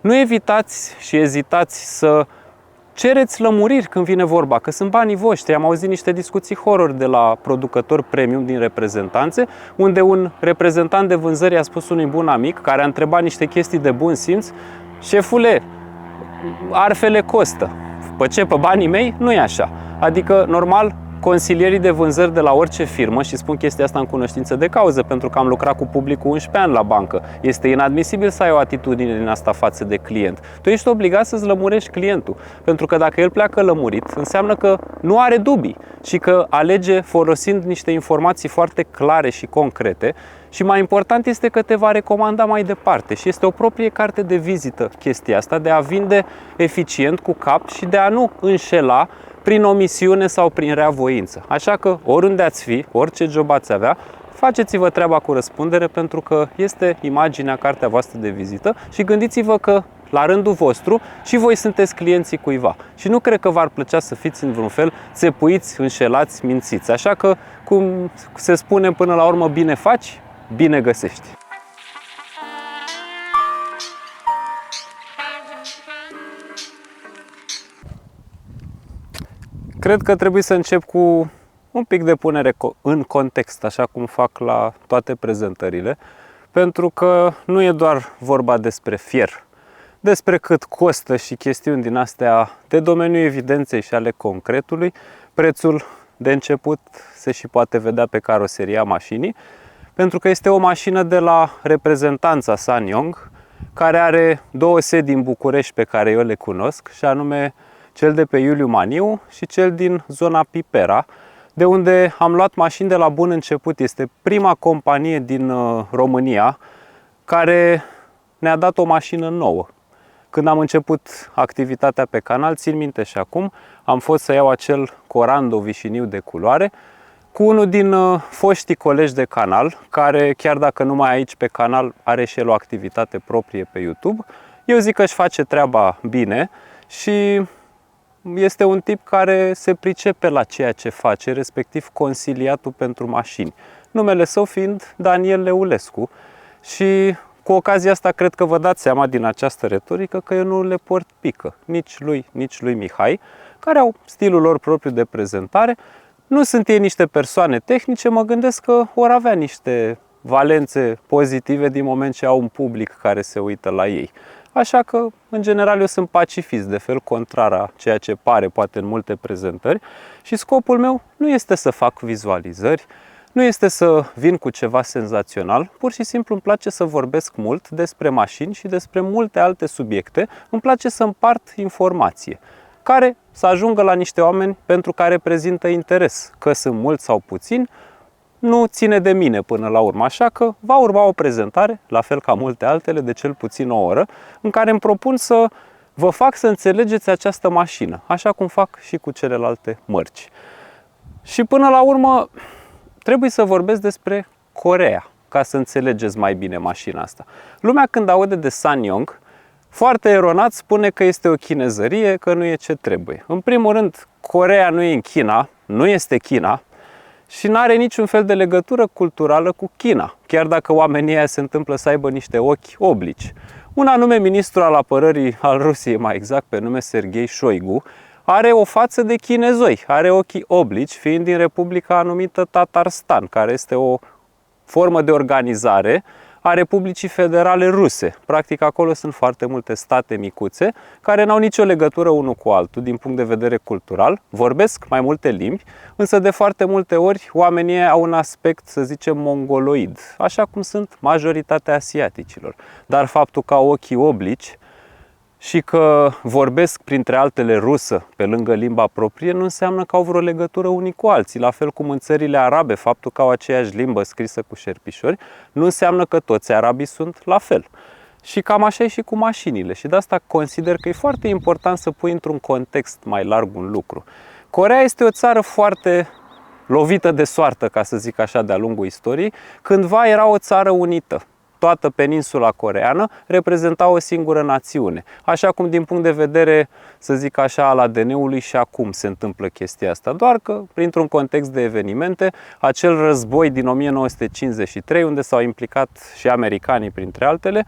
Nu evitați și ezitați să cereți lămuriri când vine vorba, că sunt banii voștri. Am auzit niște discuții horror de la producători premium din reprezentanțe, unde un reprezentant de vânzări a spus unui bun amic, care a întrebat niște chestii de bun simț: șefule, arfele costă. Pe ce? Pe banii mei? Nu e așa. Adică, normal, consilierii de vânzări de la orice firmă, și spun chestia asta în cunoștință de cauză, pentru că am lucrat cu publicul 11 ani la bancă, este inadmisibil să ai o atitudine din asta față de client. Tu ești obligat să-ți lămurești clientul, pentru că dacă el pleacă lămurit, înseamnă că nu are dubii și că alege folosind niște informații foarte clare și concrete. Și mai important este că te va recomanda mai departe și este o proprie carte de vizită chestia asta, de a vinde eficient, cu cap, și de a nu înșela prin omisiune sau prin reavoință. Așa că oriunde ați fi, orice job ați avea, faceți-vă treaba cu răspundere, pentru că este imaginea, cartea voastră de vizită, și gândiți-vă că la rândul vostru și voi sunteți clienții cuiva. Și nu cred că v-ar plăcea să fiți în vreun fel țepuiți, înșelați, mințiți. Așa că, cum se spune până la urmă, bine faci, bine găsești. Cred că trebuie să încep cu un pic de punere în context, așa cum fac la toate prezentările, pentru că nu e doar vorba despre fier, despre cât costă și chestiuni din astea de domeniul evidenței și ale concretului. Prețul de început se și poate vedea pe caroseria mașinii, pentru că este o mașină de la reprezentanța SsangYong, care are două sedii în București pe care eu le cunosc, și anume cel de pe Iuliu Maniu și cel din zona Pipera, de unde am luat mașini de la bun început. Este prima companie din România care ne-a dat o mașină nouă. Când am început activitatea pe canal, țin minte și acum, am fost să iau acel Corando vișiniu de culoare cu unul din foștii colegi de canal, care, chiar dacă nu mai e aici pe canal, are și el o activitate proprie pe YouTube. Eu zic că își face treaba bine și este un tip care se pricepe la ceea ce face, respectiv consiliatul pentru mașini. Numele său fiind Daniel Leulescu. Și cu ocazia asta cred că vă dați seama din această retorică că eu nu le port pică, nici lui Mihai, care au stilul lor propriu de prezentare. Nu sunt ei niște persoane tehnice, mă gândesc că vor avea niște valențe pozitive din moment ce au un public care se uită la ei. Așa că, în general, eu sunt pacifist, de fel contrar a ceea ce pare poate în multe prezentări, și scopul meu nu este să fac vizualizări, nu este să vin cu ceva senzațional, pur și simplu îmi place să vorbesc mult despre mașini și despre multe alte subiecte. Îmi place să împart informație care să ajungă la niște oameni pentru care prezintă interes. Că sunt mulți sau puțini, nu ține de mine până la urmă, așa că va urma o prezentare, la fel ca multe altele, de cel puțin o oră, în care îmi propun să vă fac să înțelegeți această mașină, așa cum fac și cu celelalte mărci. Și până la urmă trebuie să vorbesc despre Coreea, ca să înțelegeți mai bine mașina asta. Lumea, când aude de SsangYong, foarte eronat spune că este o chinezărie, că nu e ce trebuie. În primul rând, Coreea nu e în China, nu este China, și nu are niciun fel de legătură culturală cu China, chiar dacă oamenii ăia se întâmplă să aibă niște ochi oblici. Un anume ministru al apărării al Rusiei, mai exact pe nume Sergei Shoigu, are o față de chinezoi, are ochii oblici, fiind din Republica anumită Tatarstan, care este o formă de organizare a Republicii Federale Ruse. Practic, acolo sunt foarte multe state micuțe care n-au nicio legătură unul cu altul din punct de vedere cultural, vorbesc mai multe limbi, însă de foarte multe ori oamenii au un aspect, să zicem, mongoloid, așa cum sunt majoritatea asiaticilor. Dar faptul că au ochii oblici și că vorbesc printre altele rusă pe lângă limba proprie nu înseamnă că au vreo legătură unii cu alții. La fel cum în țările arabe, faptul că au aceeași limbă scrisă cu șerpișori nu înseamnă că toți arabii sunt la fel. Și cam așa e și cu mașinile. Și de asta consider că e foarte important să pui într-un context mai larg un lucru. Coreea este o țară foarte lovită de soartă, ca să zic așa, de-a lungul istoriei. Cândva era o țară unită. Toată peninsula coreeană reprezenta o singură națiune. Așa cum din punct de vedere, să zic așa, al ADN-ului și acum se întâmplă chestia asta. Doar că, printr-un context de evenimente, acel război din 1953, unde s-au implicat și americanii printre altele,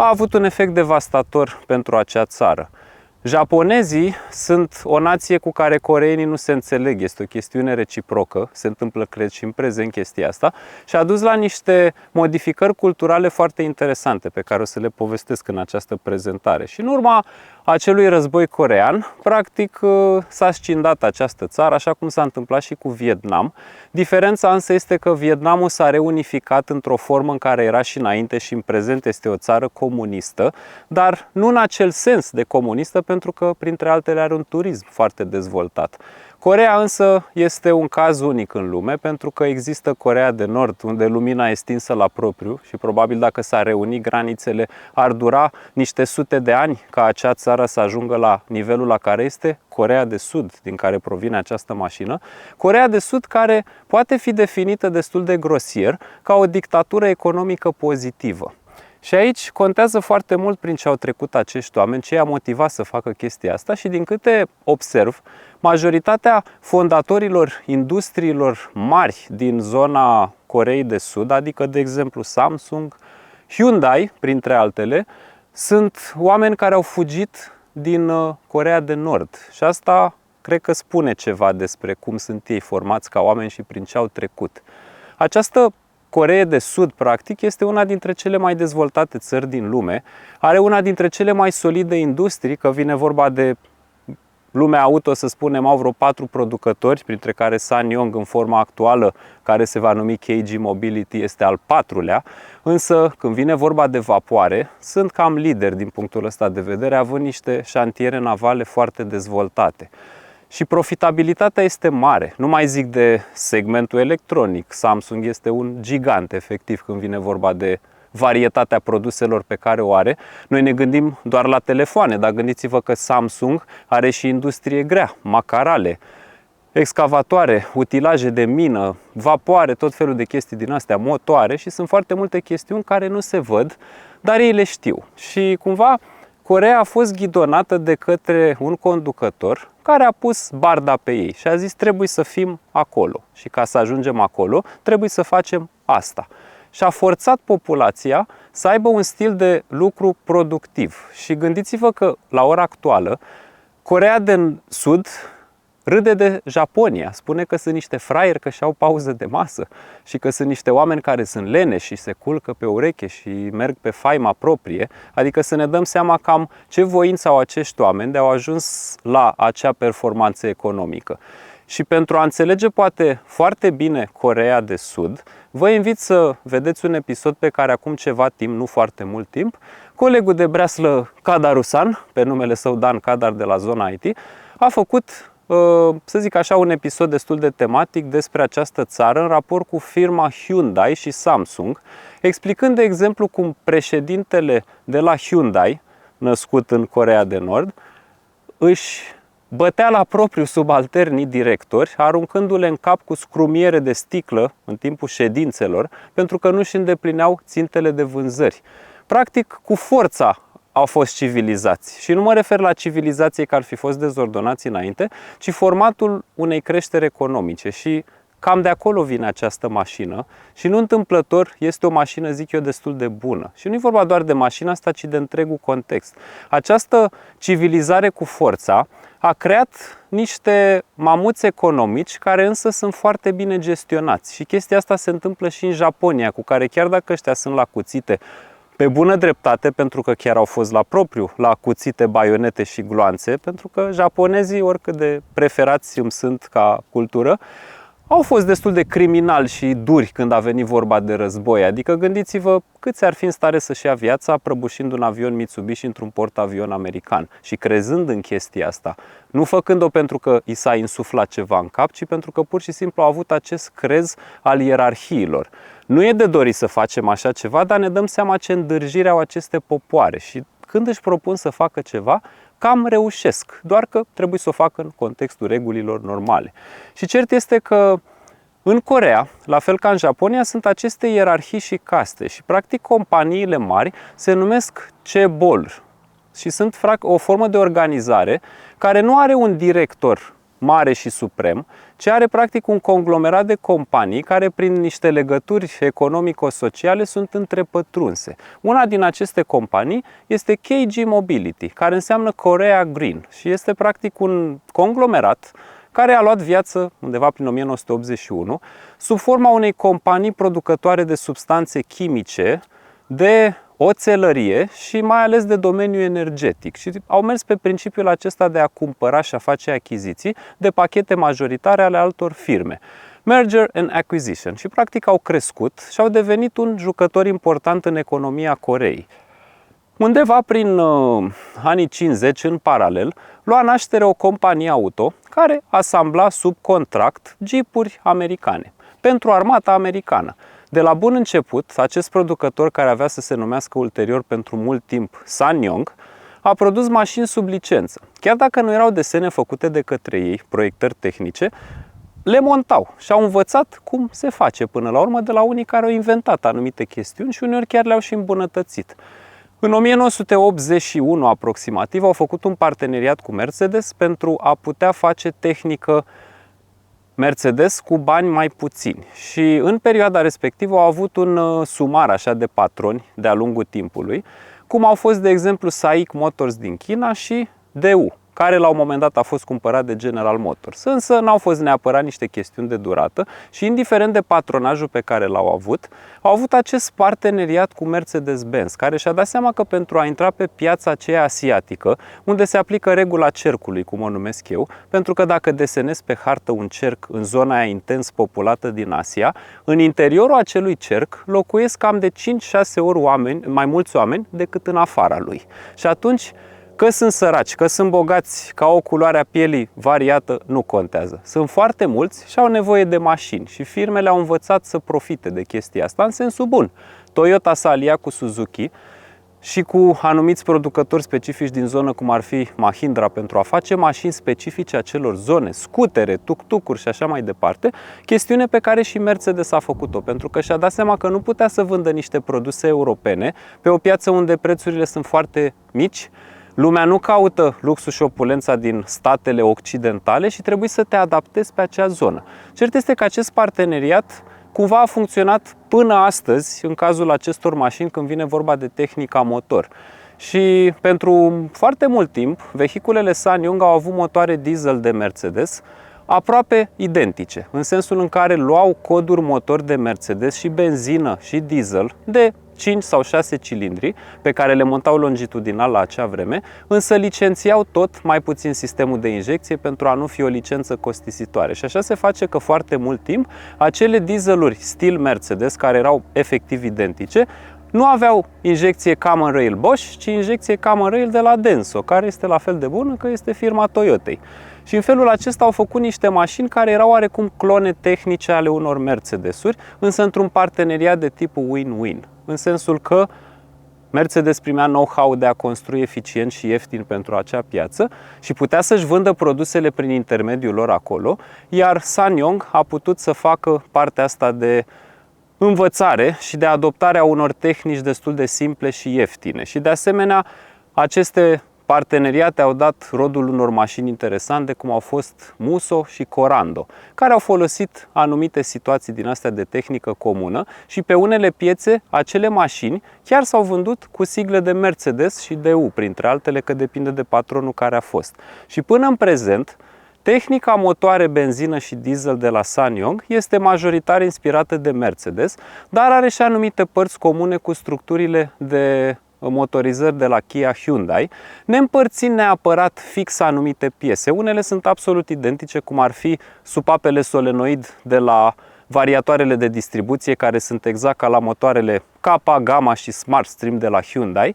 a avut un efect devastator pentru acea țară. Japonezii sunt o nație cu care coreenii nu se înțeleg, este o chestiune reciprocă, se întâmplă, cred, și în prezent chestia asta și a dus la niște modificări culturale foarte interesante pe care o să le povestesc în această prezentare. Și în urma acelui război coreean, practic s-a scindat această țară, așa cum s-a întâmplat și cu Vietnam. Diferența însă este că Vietnamul s-a reunificat într-o formă în care era și înainte și în prezent este o țară comunistă, dar nu în acel sens de comunistă, pentru că, printre altele, are un turism foarte dezvoltat. Coreea însă este un caz unic în lume, pentru că există Coreea de Nord, unde lumina e stinsă la propriu și probabil dacă s-ar reuni granițele, ar dura niște sute de ani ca acea țară să ajungă la nivelul la care este Coreea de Sud, din care provine această mașină. Coreea de Sud care poate fi definită destul de grosier ca o dictatură economică pozitivă. Și aici contează foarte mult prin ce au trecut acești oameni, ce i-a motivat să facă chestia asta și din câte observ, majoritatea fondatorilor industriilor mari din zona Coreei de Sud, adică de exemplu Samsung, Hyundai, printre altele, sunt oameni care au fugit din Coreea de Nord și asta cred că spune ceva despre cum sunt ei formați ca oameni și prin ce au trecut. Această Coreea de Sud, practic, este una dintre cele mai dezvoltate țări din lume, are una dintre cele mai solide industrii, că vine vorba de lumea auto, să spunem, au vreo 4 producători, printre care SsangYong în forma actuală, care se va numi KG Mobility, este al 4-lea, însă când vine vorba de vapoare, sunt cam lideri din punctul ăsta de vedere, având niște șantiere navale foarte dezvoltate. Și profitabilitatea este mare, nu mai zic de segmentul electronic. Samsung este un gigant efectiv când vine vorba de varietatea produselor pe care o are. Noi ne gândim doar la telefoane, dar gândiți-vă că Samsung are și industrie grea, macarale, excavatoare, utilaje de mină, vapoare, tot felul de chestii din astea, motoare și sunt foarte multe chestiuni care nu se văd, dar ei le știu. Și cumva Coreea a fost ghidonată de către un conducător care a pus barda pe ei și a zis trebuie să fim acolo și ca să ajungem acolo trebuie să facem asta. Și a forțat populația să aibă un stil de lucru productiv. Și gândiți-vă că la ora actuală Coreea de Sud râde de Japonia, spune că sunt niște fraieri că și-au pauză de masă și că sunt niște oameni care sunt leneși și se culcă pe ureche și merg pe faima proprie, adică să ne dăm seama cam ce voință au acești oameni de au ajuns la acea performanță economică. Și pentru a înțelege poate foarte bine Coreea de Sud, vă invit să vedeți un episod pe care acum ceva timp, nu foarte mult timp, colegul de breaslă Kadaru-san, pe numele său Dan Kadar de la Zona IT, a făcut, să zic așa, un episod destul de tematic despre această țară în raport cu firma Hyundai și Samsung, explicând de exemplu cum președintele de la Hyundai, născut în Coreea de Nord, își bătea la propriu subalternii directori, aruncându-le în cap cu scrumiere de sticlă în timpul ședințelor, pentru că nu își îndeplineau țintele de vânzări. Practic, cu forța au fost civilizați. Și nu mă refer la civilizație că ar fi fost dezordonați înainte, ci formatul unei creșteri economice. Și cam de acolo vine această mașină și nu întâmplător este o mașină, zic eu, destul de bună. Și nu e vorba doar de mașina asta, ci de întregul context. Această civilizare cu forța a creat niște mamuți economici care însă sunt foarte bine gestionați. Și chestia asta se întâmplă și în Japonia, cu care chiar dacă ăștia sunt la cuțite, pe bună dreptate, pentru că chiar au fost la propriu la cuțite, baionete și gloanțe, pentru că japonezii, oricât de preferați îmi sunt ca cultură, au fost destul de criminali și duri când a venit vorba de război. Adică gândiți-vă câți ar fi în stare să-și ia viața prăbușind un avion Mitsubishi într-un portavion american și crezând în chestia asta. Nu făcând-o pentru că i s-a insuflat ceva în cap, ci pentru că pur și simplu au avut acest crez al ierarhiilor. Nu e de dorit să facem așa ceva, dar ne dăm seama ce îndârjire au aceste popoare și când își propun să facă ceva, cam reușesc, doar că trebuie să o facă în contextul regulilor normale. Și cert este că în Coreea, la fel ca în Japonia, sunt aceste ierarhii și caste și practic companiile mari se numesc chaebol și sunt o formă de organizare care nu are un director mare și suprem, ci are practic un conglomerat de companii care prin niște legături economico-sociale sunt întrepătrunse. Una din aceste companii este KG Mobility, care înseamnă Korea Green și este practic un conglomerat care a luat viață undeva prin 1981 sub forma unei companii producătoare de substanțe chimice, de oțelărie și mai ales de domeniul energetic. Și au mers pe principiul acesta de a cumpăra și a face achiziții de pachete majoritare ale altor firme. Merger and acquisition. Și practic au crescut și au devenit un jucător important în economia Coreei. Undeva prin anii 50, în paralel, lua naștere o companie auto care asambla sub contract jeepuri americane pentru armata americană. De la bun început, acest producător, care avea să se numească ulterior pentru mult timp SsangYong, a produs mașini sub licență. Chiar dacă nu erau desene făcute de către ei, proiectări tehnice, le montau și au învățat cum se face până la urmă de la unii care au inventat anumite chestiuni și uneori chiar le-au și îmbunătățit. În 1981 aproximativ au făcut un parteneriat cu Mercedes pentru a putea face tehnică Mercedes cu bani mai puțini și în perioada respectivă au avut un sumar așa de patroni de-a lungul timpului, cum au fost de exemplu SAIC Motors din China și DU, care la un moment dat a fost cumpărat de General Motors. Însă n-au fost neapărat niște chestiuni de durată și indiferent de patronajul pe care l-au avut acest parteneriat cu Mercedes-Benz, care și-a dat seama că pentru a intra pe piața aceea asiatică, unde se aplică regula cercului, cum o numesc eu, pentru că dacă desenezi pe hartă un cerc în zona aia intens populată din Asia, în interiorul acelui cerc locuiesc cam de 5-6 ori mai mulți oameni decât în afara lui. Și atunci, că sunt săraci, că sunt bogați, că au o culoare a pielii variată, nu contează. Sunt foarte mulți și au nevoie de mașini și firmele au învățat să profite de chestia asta în sensul bun. Toyota s-a aliat cu Suzuki și cu anumiți producători specifici din zonă, cum ar fi Mahindra, pentru a face mașini specifice acelor zone, scutere, tuk-tucuri și așa mai departe, chestiune pe care și Mercedes a făcut-o, pentru că și-a dat seama că nu putea să vândă niște produse europene pe o piață unde prețurile sunt foarte mici. Lumea nu caută luxul și opulența din statele occidentale și trebuie să te adaptezi pe acea zonă. Cert este că acest parteneriat cumva a funcționat până astăzi în cazul acestor mașini când vine vorba de tehnica motor. Și pentru foarte mult timp, vehiculele SsangYong au avut motoare diesel de Mercedes aproape identice, în sensul în care luau coduri motor de Mercedes și benzină și diesel de 5 sau 6 cilindri pe care le montau longitudinal la acea vreme, însă licențiau tot mai puțin sistemul de injecție pentru a nu fi o licență costisitoare. Și așa se face că foarte mult timp acele dieseluri stil Mercedes, care erau efectiv identice, nu aveau injecție Common Rail Bosch, ci injecție Common Rail de la Denso, care este la fel de bună, că este firma Toyotei. Și în felul acesta au făcut niște mașini care erau oarecum clone tehnice ale unor Mercedesuri, însă într-un parteneriat de tipul win-win. În sensul că Mercedes primea know-how de a construi eficient și ieftin pentru acea piață și putea să-și vândă produsele prin intermediul lor acolo, iar SsangYong a putut să facă partea asta de învățare și de adoptarea unor tehnici destul de simple și ieftine. Și de asemenea, aceste parteneriate au dat rodul unor mașini interesante, cum au fost Musso și Corando, care au folosit anumite situații din astea de tehnică comună și pe unele piețe acele mașini chiar s-au vândut cu sigle de Mercedes și DU, printre altele, că depinde de patronul care a fost. Și până în prezent, tehnica motoare benzină și diesel de la SsangYong este majoritar inspirată de Mercedes, dar are și anumite părți comune cu structurile de motorizări de la Kia Hyundai, neîmpărțind neapărat fix anumite piese. Unele sunt absolut identice, cum ar fi supapele solenoid de la variatoarele de distribuție, care sunt exact ca la motoarele Kappa, Gamma și Smartstream de la Hyundai,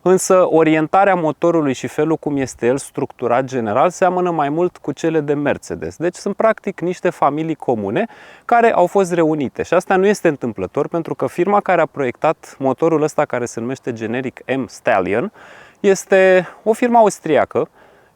însă orientarea motorului și felul cum este el structurat general seamănă mai mult cu cele de Mercedes. Deci sunt practic niște familii comune care au fost reunite și asta nu este întâmplător, pentru că firma care a proiectat motorul ăsta, care se numește generic M-Stallion, este o firmă austriacă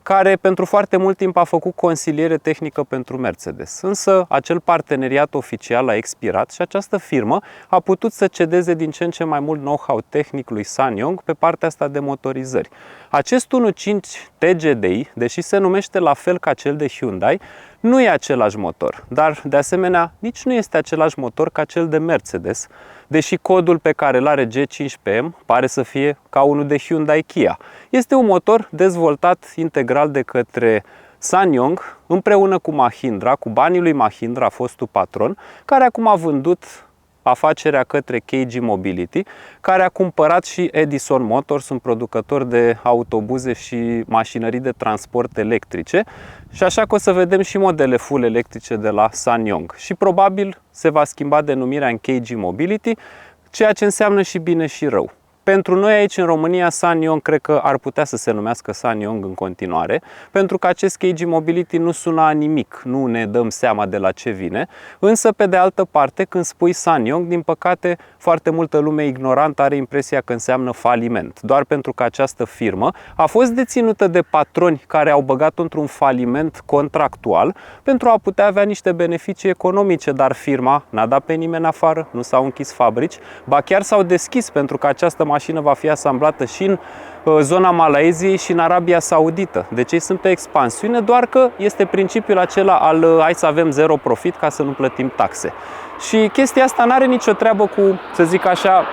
care pentru foarte mult timp a făcut consiliere tehnică pentru Mercedes. Însă acel parteneriat oficial a expirat și această firmă a putut să cedeze din ce în ce mai mult know-how tehnic lui SsangYong pe partea asta de motorizări. Acest 1.5 TGDI, deși se numește la fel ca cel de Hyundai, nu e același motor, dar de asemenea nici nu este același motor ca cel de Mercedes, deși codul pe care îl are G5PM pare să fie ca unul de Hyundai Kia. Este un motor dezvoltat integral de către SsangYong împreună cu Mahindra, cu banii lui Mahindra, fostul patron, care acum a vândut afacerea către KG Mobility, care a cumpărat și Edison Motors, un producător de autobuze și mașinării de transport electrice. Și așa că o să vedem și modele full electrice de la SsangYong. Și probabil se va schimba denumirea în KG Mobility, ceea ce înseamnă și bine și rău. Pentru noi aici în România, SsangYong cred că ar putea să se numească SsangYong în continuare, pentru că acest KG Mobility nu suna nimic, nu ne dăm seama de la ce vine. Însă, pe de altă parte, când spui SsangYong, din păcate, foarte multă lume ignorantă are impresia că înseamnă faliment, doar pentru că această firmă a fost deținută de patroni care au băgat-o într-un faliment contractual pentru a putea avea niște beneficii economice, dar firma n-a dat pe nimeni afară, nu s-au închis fabrici, ba chiar s-au deschis, pentru că această mașină va fi asamblată și în zona Malaysiei și în Arabia Saudită. Deci ei sunt pe expansiune, doar că este principiul acela al hai să avem zero profit ca să nu plătim taxe. Și chestia asta nu are nicio treabă cu, să zic așa,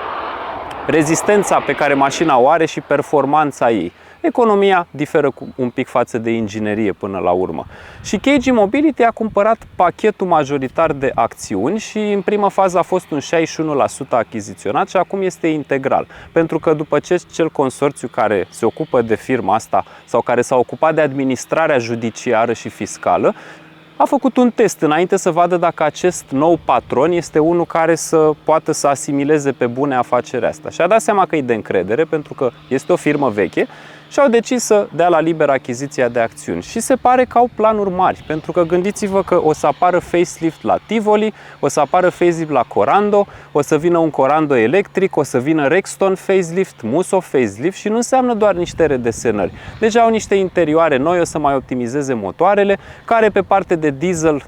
rezistența pe care mașina o are și performanța ei. Economia diferă un pic față de inginerie până la urmă. Și KG Mobility a cumpărat pachetul majoritar de acțiuni și în prima fază a fost un 61% achiziționat și acum este integral. Pentru că după ce cel consorțiu care se ocupă de firma asta sau care s-a ocupat de administrarea judiciară și fiscală a făcut un test înainte să vadă dacă acest nou patron este unul care să poată să asimileze pe bune afacerea asta. Și a dat seama că e de încredere, pentru că este o firmă veche, și au decis să dea la liber achiziția de acțiuni. Și se pare că au planuri mari, pentru că gândiți-vă că o să apară facelift la Tivoli, o să apară facelift la Corando, o să vină un Corando electric, o să vină Rexton facelift, Musso facelift și nu înseamnă doar niște redesenări. Deja au niște interioare noi, o să mai optimizeze motoarele, care pe parte de diesel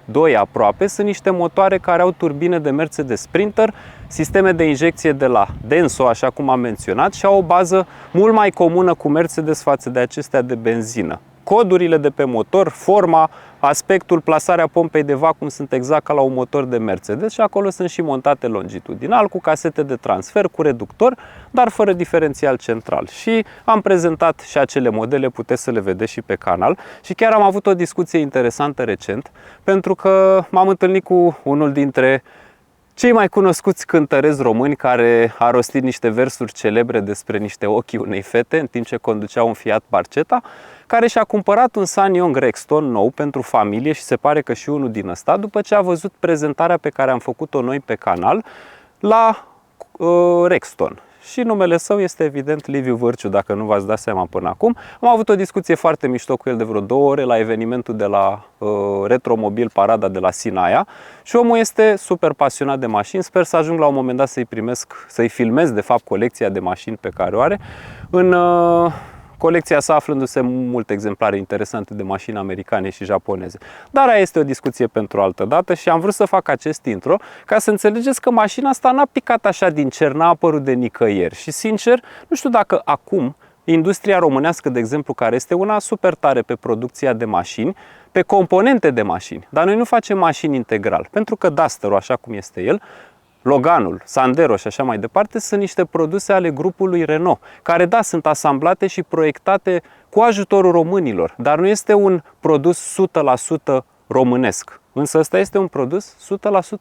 2 aproape sunt niște motoare care au turbine de Mercedes Sprinter, sisteme de injecție de la Denso, așa cum am menționat, și au o bază mult mai comună cu Mercedes față de acestea de benzină. Codurile de pe motor, forma, aspectul, plasarea pompei de vacuum sunt exact ca la un motor de Mercedes și acolo sunt și montate longitudinal, cu casete de transfer, cu reductor, dar fără diferențial central. Și am prezentat și acele modele, puteți să le vedeți și pe canal. Și chiar am avut o discuție interesantă recent, pentru că m-am întâlnit cu unul dintre cei mai cunoscuți cântăreți români, care a rostit niște versuri celebre despre niște ochi unei fete în timp ce conducea un Fiat Barcetta, care și-a cumpărat un SsangYong Rexton nou pentru familie și se pare că și unul din ăsta, după ce a văzut prezentarea pe care am făcut-o noi pe canal la Rexton. Și numele său este evident Liviu Vârciu, dacă nu v-ați dat seama până acum. Am avut o discuție foarte mișto cu el de vreo 2 ore la evenimentul de la Retromobil Parada de la Sinaia și omul este super pasionat de mașini. Sper să ajung la un moment dat să-i filmez de fapt colecția de mașini pe care o are. În colecția sa aflându-se multe exemplare interesante de mașini americane și japoneze. Dar aia este o discuție pentru altă dată și am vrut să fac acest intro ca să înțelegeți că mașina asta n-a picat așa din cer, n-a apărut de nicăieri. Și sincer, nu știu dacă acum industria românească, de exemplu, care este una super tare pe producția de mașini, pe componente de mașini, dar noi nu facem mașini integral, pentru că Duster-ul, așa cum este el, Loganul, Sandero și așa mai departe, sunt niște produse ale grupului Renault, care, da, sunt asamblate și proiectate cu ajutorul românilor, dar nu este un produs 100% românesc. Însă ăsta este un produs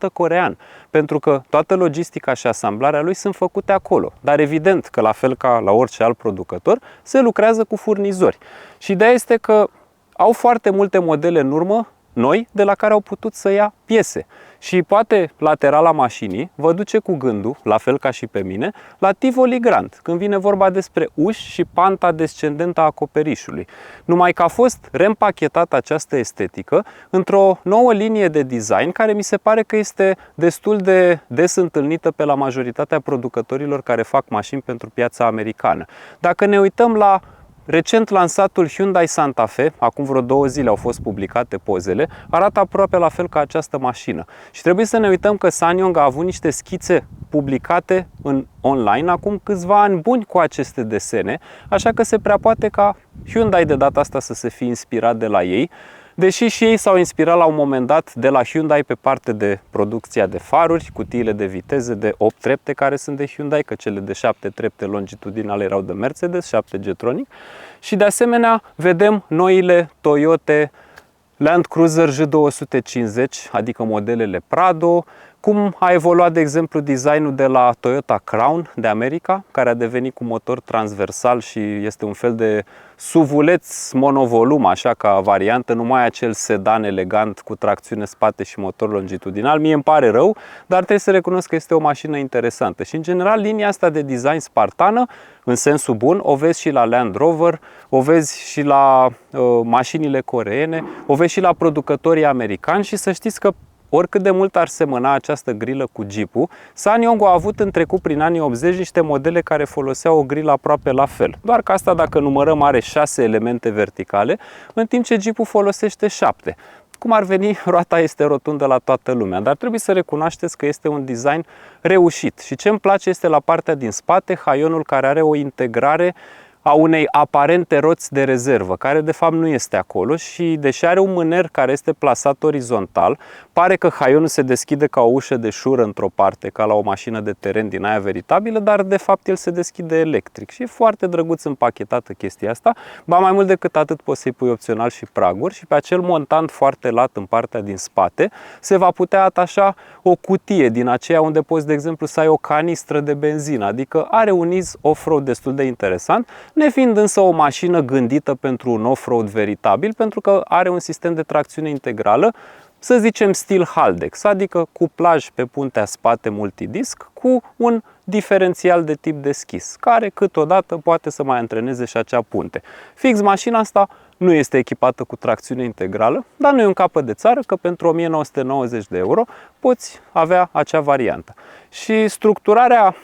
100% corean, pentru că toată logistica și asamblarea lui sunt făcute acolo. Dar evident că, la fel ca la orice alt producător, se lucrează cu furnizori. Și ideea este că au foarte multe modele în urmă, noi, de la care au putut să ia piese. Și poate laterala mașinii vă duce cu gândul, la fel ca și pe mine, la Tivoli Grand, când vine vorba despre uși și panta descendentă a acoperișului. Numai că a fost reîmpachetată această estetică într-o nouă linie de design care mi se pare că este destul de des întâlnită pe la majoritatea producătorilor care fac mașini pentru piața americană. Dacă ne uităm la recent lansatul Hyundai Santa Fe, acum vreo 2 zile au fost publicate pozele, arată aproape la fel ca această mașină. Și trebuie să ne uităm că SsangYong a avut niște schițe publicate online acum câțiva ani buni cu aceste desene, așa că se prea poate ca Hyundai de data asta să se fie inspirat de la ei, deși și ei s-au inspirat la un moment dat de la Hyundai pe parte de producția de faruri, cutiile de viteze de 8 trepte care sunt de Hyundai, că cele de 7 trepte longitudinale erau de Mercedes, 7 Getronic. Și de asemenea vedem noile Toyota Land Cruiser J250, adică modelele Prado, cum a evoluat, de exemplu, designul de la Toyota Crown de America, care a devenit cu motor transversal și este un fel de SUV-uleț monovolum, așa ca variantă, numai acel sedan elegant cu tracțiune spate și motor longitudinal. Mie îmi pare rău, dar trebuie să recunosc că este o mașină interesantă. Și, în general, linia asta de design spartană, în sensul bun, o vezi și la Land Rover, o vezi și la mașinile coreene, o vezi și la producătorii americani și să știți că oricât de mult ar semăna această grilă cu Jeep-ul, SsangYong a avut în trecut, prin anii 80, niște modele care foloseau o grilă aproape la fel. Doar că asta, dacă numărăm, are 6 elemente verticale, în timp ce Jeep-ul folosește 7. Cum ar veni, roata este rotundă la toată lumea, dar trebuie să recunoașteți că este un design reușit. Și ce îmi place este la partea din spate, haionul care are o integrare a unei aparente roți de rezervă, care de fapt nu este acolo și deși are un mâner care este plasat orizontal, pare că haionul se deschide ca o ușă de șură într-o parte, ca la o mașină de teren din aia veritabilă, dar de fapt el se deschide electric și e foarte drăguț împachetată chestia asta. Ba mai mult decât atât, poți să-i pui opțional și praguri și pe acel montant foarte lat în partea din spate se va putea atașa o cutie din aceea unde poți, de exemplu, să ai o canistră de benzină, adică are un iz off-road destul de interesant, nefiind însă o mașină gândită pentru un off-road veritabil, pentru că are un sistem de tracțiune integrală, să zicem stil Haldex, adică cuplaj pe puntea spate multidisc cu un diferențial de tip deschis, care câteodată poate să mai antreneze și acea punte. Fix mașina asta nu este echipată cu tracțiune integrală, dar nu e un capăt de țară că pentru 1990 de euro poți avea acea variantă. Și structurarea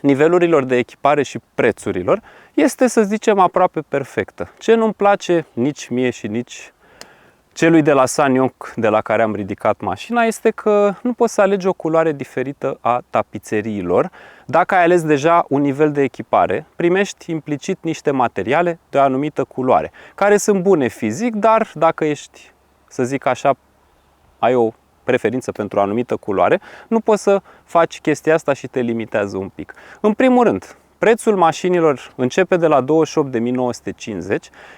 nivelurilor de echipare și prețurilor este, să zicem, aproape perfectă. Ce nu-mi place nici mie și nici celui de la SsangYong de la care am ridicat mașina este că nu poți să alegi o culoare diferită a tapițeriilor. Dacă ai ales deja un nivel de echipare, primești implicit niște materiale de o anumită culoare, care sunt bune fizic, dar dacă ești, să zic așa, ai o preferință pentru o anumită culoare, nu poți să faci chestia asta și te limitează un pic. În primul rând, prețul mașinilor începe de la 28.950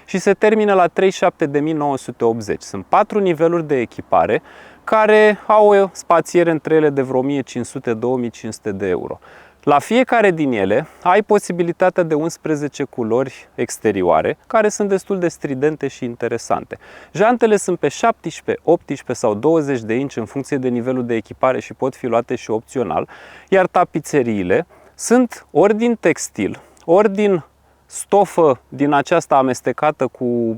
și se termină la 37.980. Sunt 4 niveluri de echipare care au o spațiere între ele de vreo 1.500-2.500 de euro. La fiecare din ele ai posibilitatea de 11 culori exterioare, care sunt destul de stridente și interesante. Jantele sunt pe 17, 18 sau 20 de inci în funcție de nivelul de echipare și pot fi luate și opțional, iar tapițeriile sunt ori din textil, ori din stofă din aceasta amestecată cu,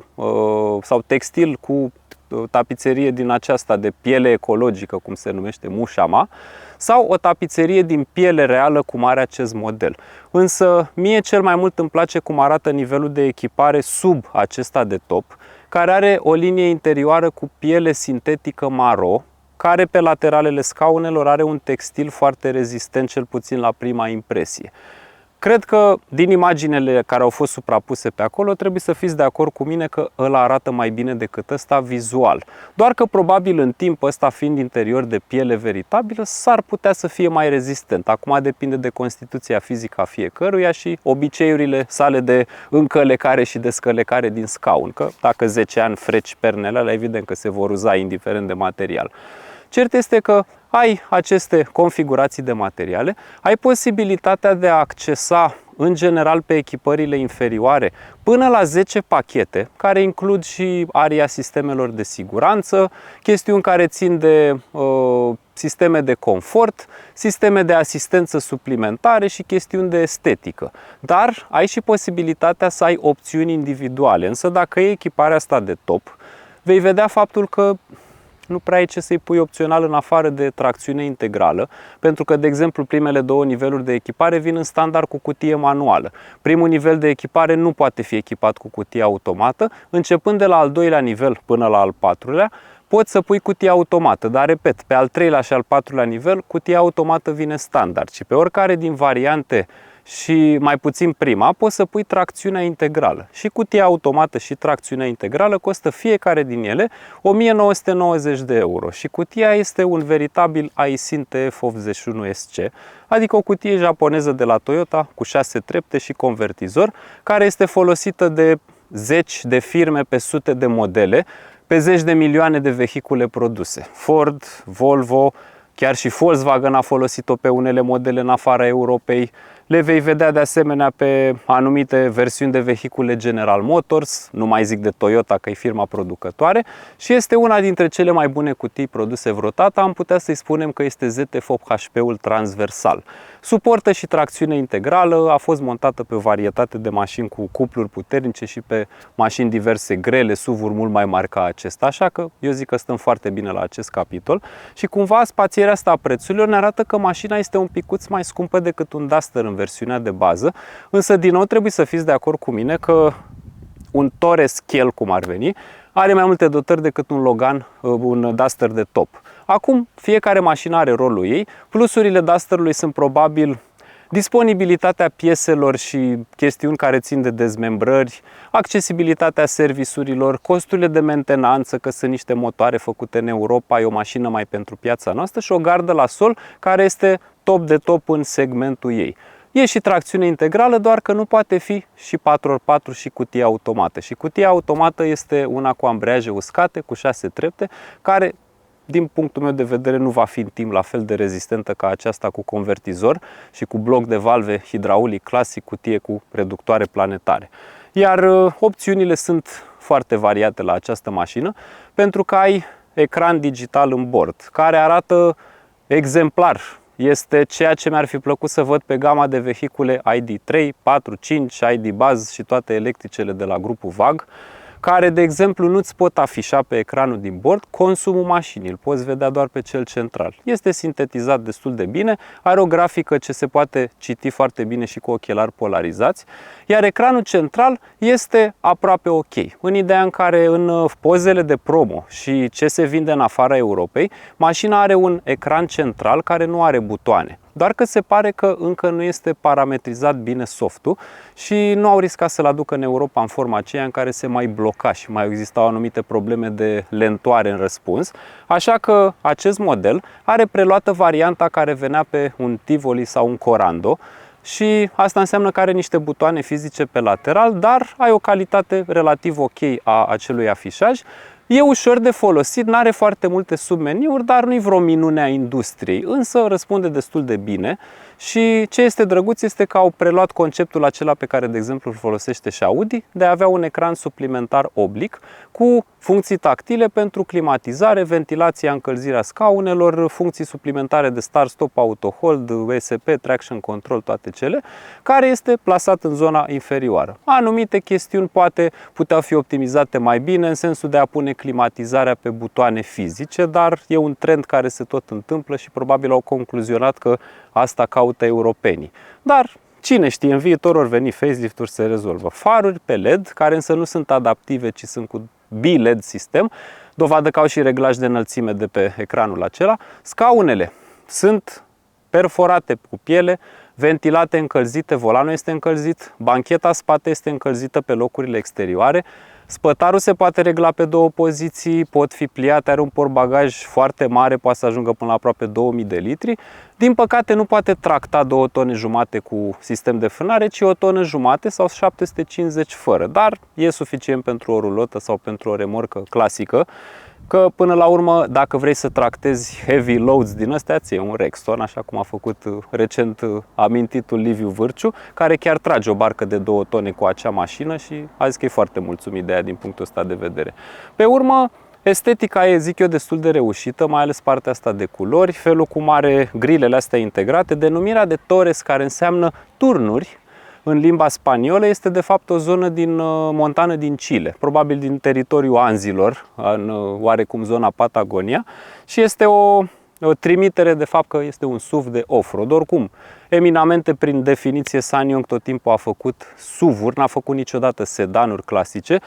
sau textil cu tapițerie din aceasta de piele ecologică, cum se numește, mușama, sau o tapițerie din piele reală, cum are acest model. Însă mie cel mai mult îmi place cum arată nivelul de echipare sub acesta de top, care are o linie interioară cu piele sintetică maro, care pe lateralele scaunelor are un textil foarte rezistent, cel puțin la prima impresie. Cred că din imaginele care au fost suprapuse pe acolo trebuie să fiți de acord cu mine că ăla arată mai bine decât ăsta vizual. Doar că probabil în timp, ăsta fiind interior de piele veritabilă, s-ar putea să fie mai rezistent. Acum depinde de constituția fizică a fiecăruia și obiceiurile sale de încălecare și descălecare din scaun. Că dacă 10 ani freci pernele alea, evident că se vor uza indiferent de material. Cert este că ai aceste configurații de materiale, ai posibilitatea de a accesa în general pe echipările inferioare până la 10 pachete, care includ și aria sistemelor de siguranță, chestiuni care țin de sisteme de confort, sisteme de asistență suplimentare și chestiuni de estetică. Dar ai și posibilitatea să ai opțiuni individuale, însă dacă e echiparea asta de top, vei vedea faptul că nu prea ai ce să-i pui opțional în afară de tracțiune integrală, pentru că, de exemplu, primele două niveluri de echipare vin în standard cu cutie manuală. Primul nivel de echipare nu poate fi echipat cu cutie automată, începând de la al doilea nivel până la al patrulea, poți să pui cutie automată, dar repet, pe al treilea și al patrulea nivel, cutia automată vine standard și pe oricare din variante și mai puțin prima, poți să pui tracțiunea integrală. Și cutia automată și tracțiunea integrală costă fiecare din ele 1990 de euro și cutia este un veritabil Aisin TF81SC, adică o cutie japoneză de la Toyota cu 6 trepte și convertizor, care este folosită de zeci de firme pe sute de modele, pe zeci de milioane de vehicule produse. Ford, Volvo, chiar și Volkswagen a folosit-o pe unele modele în afara Europei. Le vei vedea de asemenea pe anumite versiuni de vehicule General Motors, nu mai zic de Toyota că e firma producătoare, și este una dintre cele mai bune cutii produse vreodată. Am putea să-i spunem că este ZF8HP-ul transversal. Suportă și tracțiune integrală, a fost montată pe o varietate de mașini cu cupluri puternice și pe mașini diverse grele, SUV-uri mult mai mari ca acesta, așa că eu zic că stăm foarte bine la acest capitol. Și cumva spatierea asta a prețurilor ne arată că mașina este un picuț mai scumpă decât un Duster în versiunea de bază, însă din nou trebuie să fiți de acord cu mine că un Torres Scale, cum ar veni, are mai multe dotări decât un Logan, un Duster de top. Acum, fiecare mașină are rolul ei. Plusurile Dusterului sunt probabil disponibilitatea pieselor și chestiuni care țin de dezmembrări, accesibilitatea serviciurilor, costurile de mentenanță, că sunt niște motoare făcute în Europa, e o mașină mai pentru piața noastră, și o gardă la sol care este top de top în segmentul ei. E și tracțiune integrală, doar că nu poate fi și 4x4 și cutie automată. Și cutia automată este una cu ambreiaje uscate, cu 6 trepte, care, din punctul meu de vedere, nu va fi în timp la fel de rezistentă ca aceasta cu convertizor și cu bloc de valve hidraulic clasic, cutie cu reductoare planetare. Iar opțiunile sunt foarte variate la această mașină, pentru că ai ecran digital în bord, care arată exemplar. Este ceea ce mi-ar fi plăcut să văd pe gama de vehicule ID3, 4, 5, ID Buzz și toate electricele de la grupul VAG, care, de exemplu, nu-ți pot afișa pe ecranul din bord consumul mașinii, îl poți vedea doar pe cel central. Este sintetizat destul de bine, are o grafică ce se poate citi foarte bine și cu ochelari polarizați, iar ecranul central este aproape ok, în ideea în care în pozele de promo și ce se vinde în afara Europei, mașina are un ecran central care nu are butoane. Doar că se pare că încă nu este parametrizat bine softul și nu au riscat să-l aducă în Europa în forma aceea în care se mai bloca și mai existau anumite probleme de lentoare în răspuns. Așa că acest model are preluată varianta care venea pe un Tivoli sau un Corando și asta înseamnă că are niște butoane fizice pe lateral, dar ai o calitate relativ ok a acelui afișaj. E ușor de folosit, nu are foarte multe submeniuri, dar nu-i vreo minune a industriei, însă răspunde destul de bine. Și ce este drăguț este că au preluat conceptul acela pe care, de exemplu, îl folosește și Audi, de a avea un ecran suplimentar oblic cu funcții tactile pentru climatizare, ventilația, încălzirea scaunelor, funcții suplimentare de start-stop, auto-hold, ESP, traction control, toate cele, care este plasat în zona inferioară. Anumite chestiuni poate puteau fi optimizate mai bine în sensul de a pune climatizarea pe butoane fizice, dar e un trend care se tot întâmplă și probabil au concluzionat că asta caută europenii. Dar cine știe, în viitor ori veni facelift-uri, se rezolvă. Faruri pe LED, care însă nu sunt adaptive, ci sunt cu B-LED sistem, dovadă că au și reglaj de înălțime de pe ecranul acela. Scaunele sunt perforate cu piele, ventilate, încălzite, volanul este încălzit, bancheta spate este încălzită pe locurile exterioare, spătarul se poate regla pe două poziții, pot fi pliate, are un portbagaj foarte mare, poate să ajungă până la aproape 2000 de litri. Din păcate nu poate tracta 2 tone jumate cu sistem de frânare, ci 1 tonă jumate sau 750 fără, dar e suficient pentru o rulotă sau pentru o remorcă clasică, că până la urmă, dacă vrei să tractezi heavy loads din astea, ți-e un Rexton, așa cum a făcut recent amintitul Liviu Vârciu, care chiar trage o barcă de 2 tone cu acea mașină și a zis că e foarte mulțumit de ea din punctul ăsta de vedere. Pe urmă, estetica e, zic eu, destul de reușită, mai ales partea asta de culori, felul cum are grilele astea integrate, denumirea de Torres, care înseamnă turnuri, în limba spaniolă este de fapt o zonă din montană din Chile, probabil din teritoriul Anzilor, în oarecum zona Patagonia, și este o trimitere de fapt că este un SUV de off-road. Oricum, eminamente prin definiție SsangYong tot timpul a făcut SUV-uri, n-a făcut niciodată sedanuri clasice,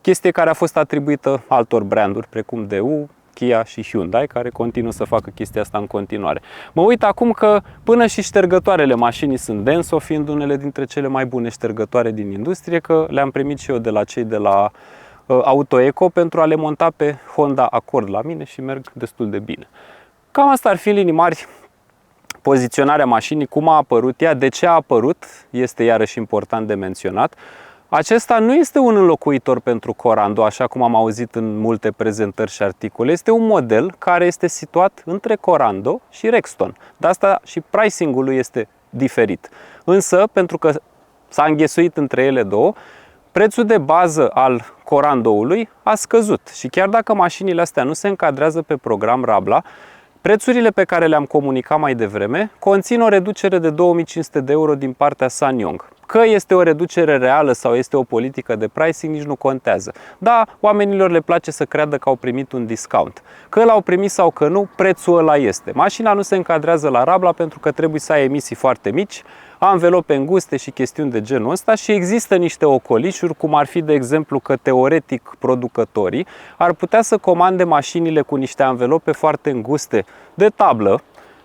chestie care a fost atribuită altor branduri precum Daewoo, Kia și Hyundai, care continuă să facă chestia asta în continuare. Mă uit acum că până și ștergătoarele mașinii sunt Denso, fiind unele dintre cele mai bune ștergătoare din industrie, că le-am primit și eu de la cei de la AutoEco pentru a le monta pe Honda Accord la mine și merg destul de bine. Cam asta ar fi în linii mari poziționarea mașinii, cum a apărut ea, de ce a apărut, este iarăși important de menționat. Acesta nu este un înlocuitor pentru Corando, așa cum am auzit în multe prezentări și articole. Este un model care este situat între Corando și Rexton. De asta și pricing-ul lui este diferit. Însă, pentru că s-a înghesuit între ele două, prețul de bază al Corando-ului a scăzut. Și chiar dacă mașinile astea nu se încadrează pe program Rabla, prețurile pe care le-am comunicat mai devreme conțin o reducere de 2500 de euro din partea SsangYong. Că este o reducere reală sau este o politică de pricing, nici nu contează. Da, oamenilor le place să creadă că au primit un discount. Că l-au primit sau că nu, prețul ăla este. Mașina nu se încadrează la Rabla pentru că trebuie să ai emisii foarte mici, anvelope înguste și chestiuni de genul ăsta și există niște ocolișuri, cum ar fi de exemplu că teoretic producătorii ar putea să comande mașinile cu niște anvelope foarte înguste de tablă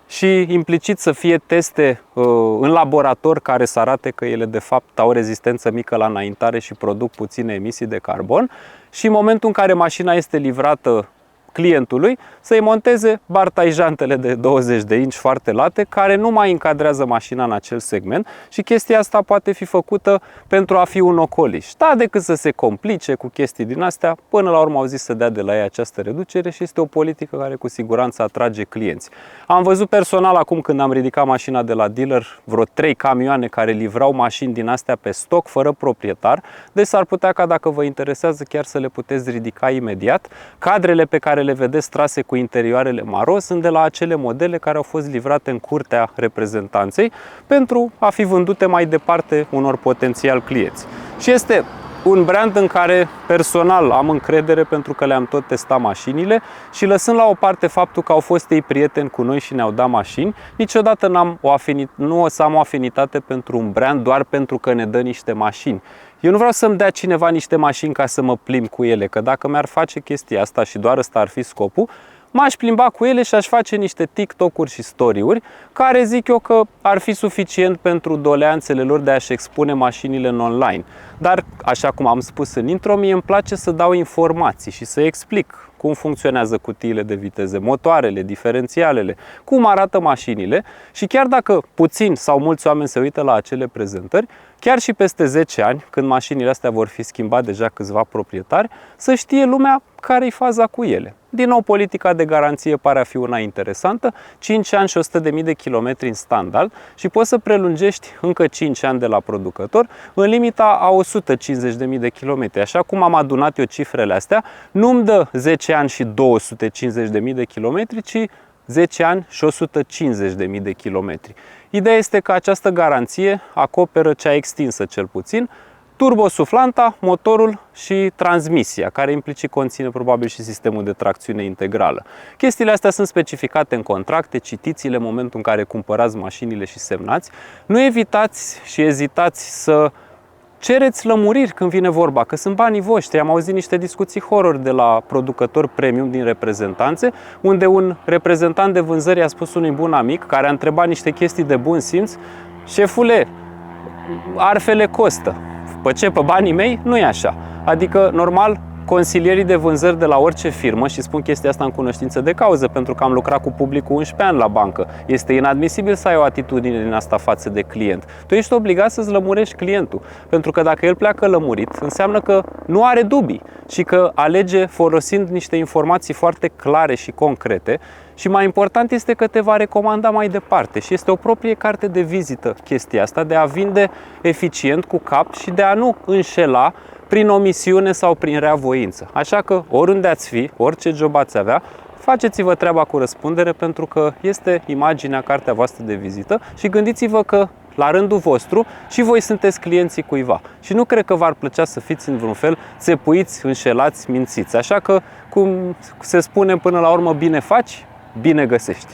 și implicit să fie teste în laborator care să arate că ele de fapt au rezistență mică la înaintare și produc puține emisii de carbon și în momentul în care mașina este livrată clientului să-i monteze bartajantele de 20 de inci foarte late care nu mai încadrează mașina în acel segment și chestia asta poate fi făcută pentru a fi un ocoliș. Da, decât să se complice cu chestii din astea, până la urmă au zis să dea de la ei această reducere și este o politică care cu siguranță atrage clienți. Am văzut personal acum când am ridicat mașina de la dealer vreo 3 camioane care livrau mașini din astea pe stoc fără proprietar, deci s-ar putea ca dacă vă interesează chiar să le puteți ridica imediat. Cadrele pe care le vedeți trase cu interioarele maro sunt de la acele modele care au fost livrate în curtea reprezentanței pentru a fi vândute mai departe unor potențial clienți. Și este un brand în care personal am încredere pentru că le-am tot testat mașinile și lăsând la o parte faptul că au fost ei prieteni cu noi și ne-au dat mașini, niciodată nu o să am o afinitate pentru un brand doar pentru că ne dă niște mașini. Eu nu vreau să-mi dea cineva niște mașini ca să mă plimb cu ele, că dacă mi-ar face chestia asta și doar ăsta ar fi scopul, m-aș plimba cu ele și aș face niște TikTok-uri și story-uri care zic eu că ar fi suficient pentru doleanțele lor de a-și expune mașinile în online. Dar, așa cum am spus în intro, mie îmi place să dau informații și să explic cum funcționează cutiile de viteze, motoarele, diferențialele, cum arată mașinile și chiar dacă puțini sau mulți oameni se uită la acele prezentări, chiar și peste 10 ani, când mașinile astea vor fi schimbate deja câțiva proprietari, să știe lumea care-i faza cu ele. Din nou, politica de garanție pare a fi una interesantă, 5 ani și 100.000 de kilometri în standard și poți să prelungești încă 5 ani de la producător în limita a 150.000 de kilometri. Așa cum am adunat eu cifrele astea, nu-mi dă 10 ani și 250.000 de kilometri, ci 10 ani și 150.000 de kilometri. Ideea este că această garanție acoperă cea extinsă cel puțin, turbosuflanta, motorul și transmisia, care implicit conține probabil și sistemul de tracțiune integrală. Chestiile astea sunt specificate în contracte, citiți-le în momentul în care cumpărați mașinile și semnați. Nu evitați și ezitați să cereți lămuriri când vine vorba, că sunt banii voștri. Am auzit niște discuții horror de la producători premium din reprezentanțe, unde un reprezentant de vânzări a spus unui bun amic, care a întrebat niște chestii de bun simț: șefule, arfele costă. Pe ce? Pe banii mei? Nu e așa. Adică, normal, consilierii de vânzări de la orice firmă, și spun chestia asta în cunoștință de cauză, pentru că am lucrat cu publicul 11 ani la bancă, este inadmisibil să ai o atitudine din asta față de client. Tu ești obligat să-ți lămurești clientul, pentru că dacă el pleacă lămurit, înseamnă că nu are dubii și că alege folosind niște informații foarte clare și concrete. Și mai important este că te va recomanda mai departe și este o proprie carte de vizită chestia asta de a vinde eficient cu cap și de a nu înșela prin omisiune sau prin reavoință. Așa că oriunde ați fi, orice job ați avea, faceți-vă treaba cu răspundere pentru că este imaginea, cartea voastră de vizită și gândiți-vă că la rândul vostru și voi sunteți clienții cuiva. Și nu cred că v-ar plăcea să fiți în vreun fel țepuiți, înșelați, mințiți. Așa că, cum se spune până la urmă, bine faci, bine găsești.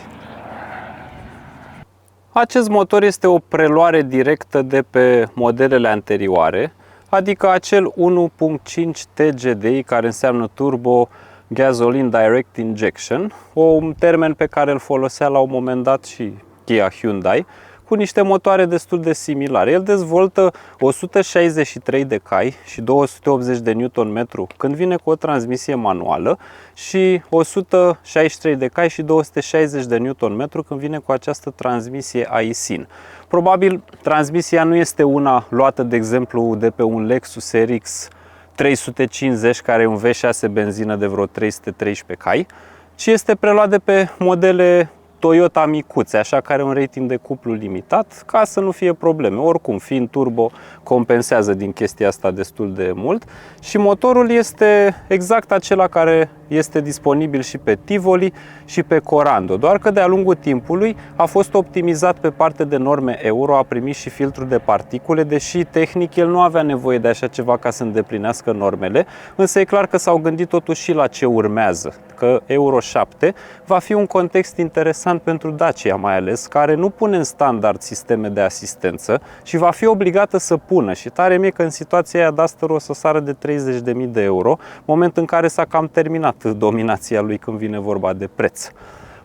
Acest motor este o preluare directă de pe modelele anterioare, adică acel 1.5 TGDI, care înseamnă Turbo Gasoline Direct Injection, un termen pe care îl folosea la un moment dat și Kia Hyundai, cu niște motoare destul de similare. El dezvoltă 163 de cai și 280 de Nm când vine cu o transmisie manuală și 163 de cai și 260 de Nm când vine cu această transmisie iSyn. Probabil transmisia nu este una luată, de exemplu, de pe un Lexus RX 350, care e un V6 benzină de vreo 313 cai, ci este preluat de pe modele Toyota micuțe, așa, care are un rating de cuplu limitat, ca să nu fie probleme. Oricum, fiind turbo, compensează din chestia asta destul de mult și motorul este exact acela care este disponibil și pe Tivoli și pe Corando, doar că de-a lungul timpului a fost optimizat pe parte de norme Euro, a primit și filtru de particule, deși tehnic el nu avea nevoie de așa ceva ca să îndeplinească normele, însă e clar că s-au gândit totuși și la ce urmează, că Euro 7 va fi un context interesant pentru Dacia mai ales, care nu pune în standard sisteme de asistență și va fi obligată să pună, și tare mie că în situația aia Duster o să sară de 30.000 de euro, moment în care s-a cam terminat dominația lui când vine vorba de preț.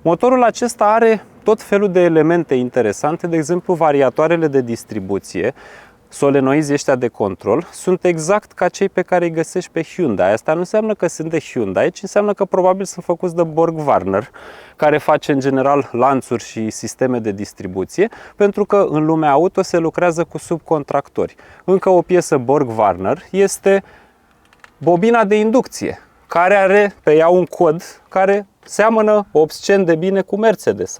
Motorul acesta are tot felul de elemente interesante, de exemplu variatoarele de distribuție, solenoizii ăștia de control, sunt exact ca cei pe care îi găsești pe Hyundai. Asta nu înseamnă că sunt de Hyundai, ci înseamnă că probabil sunt făcuți de BorgWarner, care face în general lanțuri și sisteme de distribuție, pentru că în lumea auto se lucrează cu subcontractori. Încă o piesă BorgWarner este bobina de inducție, care are pe ea un cod care seamănă obscen de bine cu Mercedes, A175-458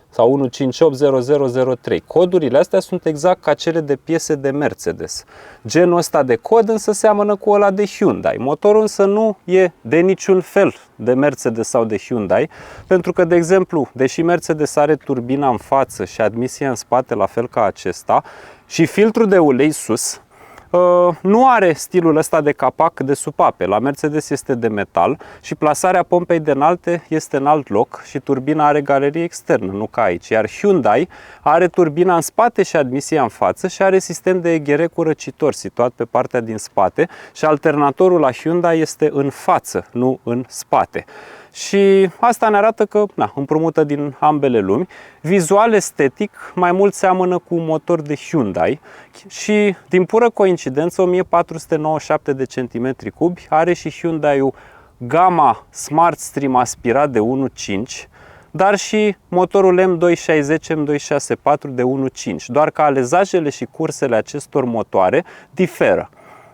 sau 1580003. Codurile astea sunt exact ca cele de piese de Mercedes. Genul ăsta de cod însă seamănă cu ăla de Hyundai. Motorul însă nu e de niciun fel de Mercedes sau de Hyundai, pentru că, de exemplu, deși Mercedes are turbina în față și admisia în spate la fel ca acesta și filtrul de ulei sus, nu are stilul ăsta de capac de supape. La Mercedes este de metal și plasarea pompei de înalte este în alt loc și turbina are galerie externă, nu ca aici. Iar Hyundai are turbina în spate și admisia în față și are sistem de EGR cu răcitor situat pe partea din spate și alternatorul la Hyundai este în față, nu în spate. Și asta ne arată că împrumută din ambele lumi. Vizual, estetic, mai mult seamănă cu un motor de Hyundai și, din pură coincidență, 1497 de centimetri cubi are și Hyundai-ul Gamma Smart Stream aspirat de 1.5, dar și motorul M260 M264 de 1.5, doar că alezajele și cursele acestor motoare diferă.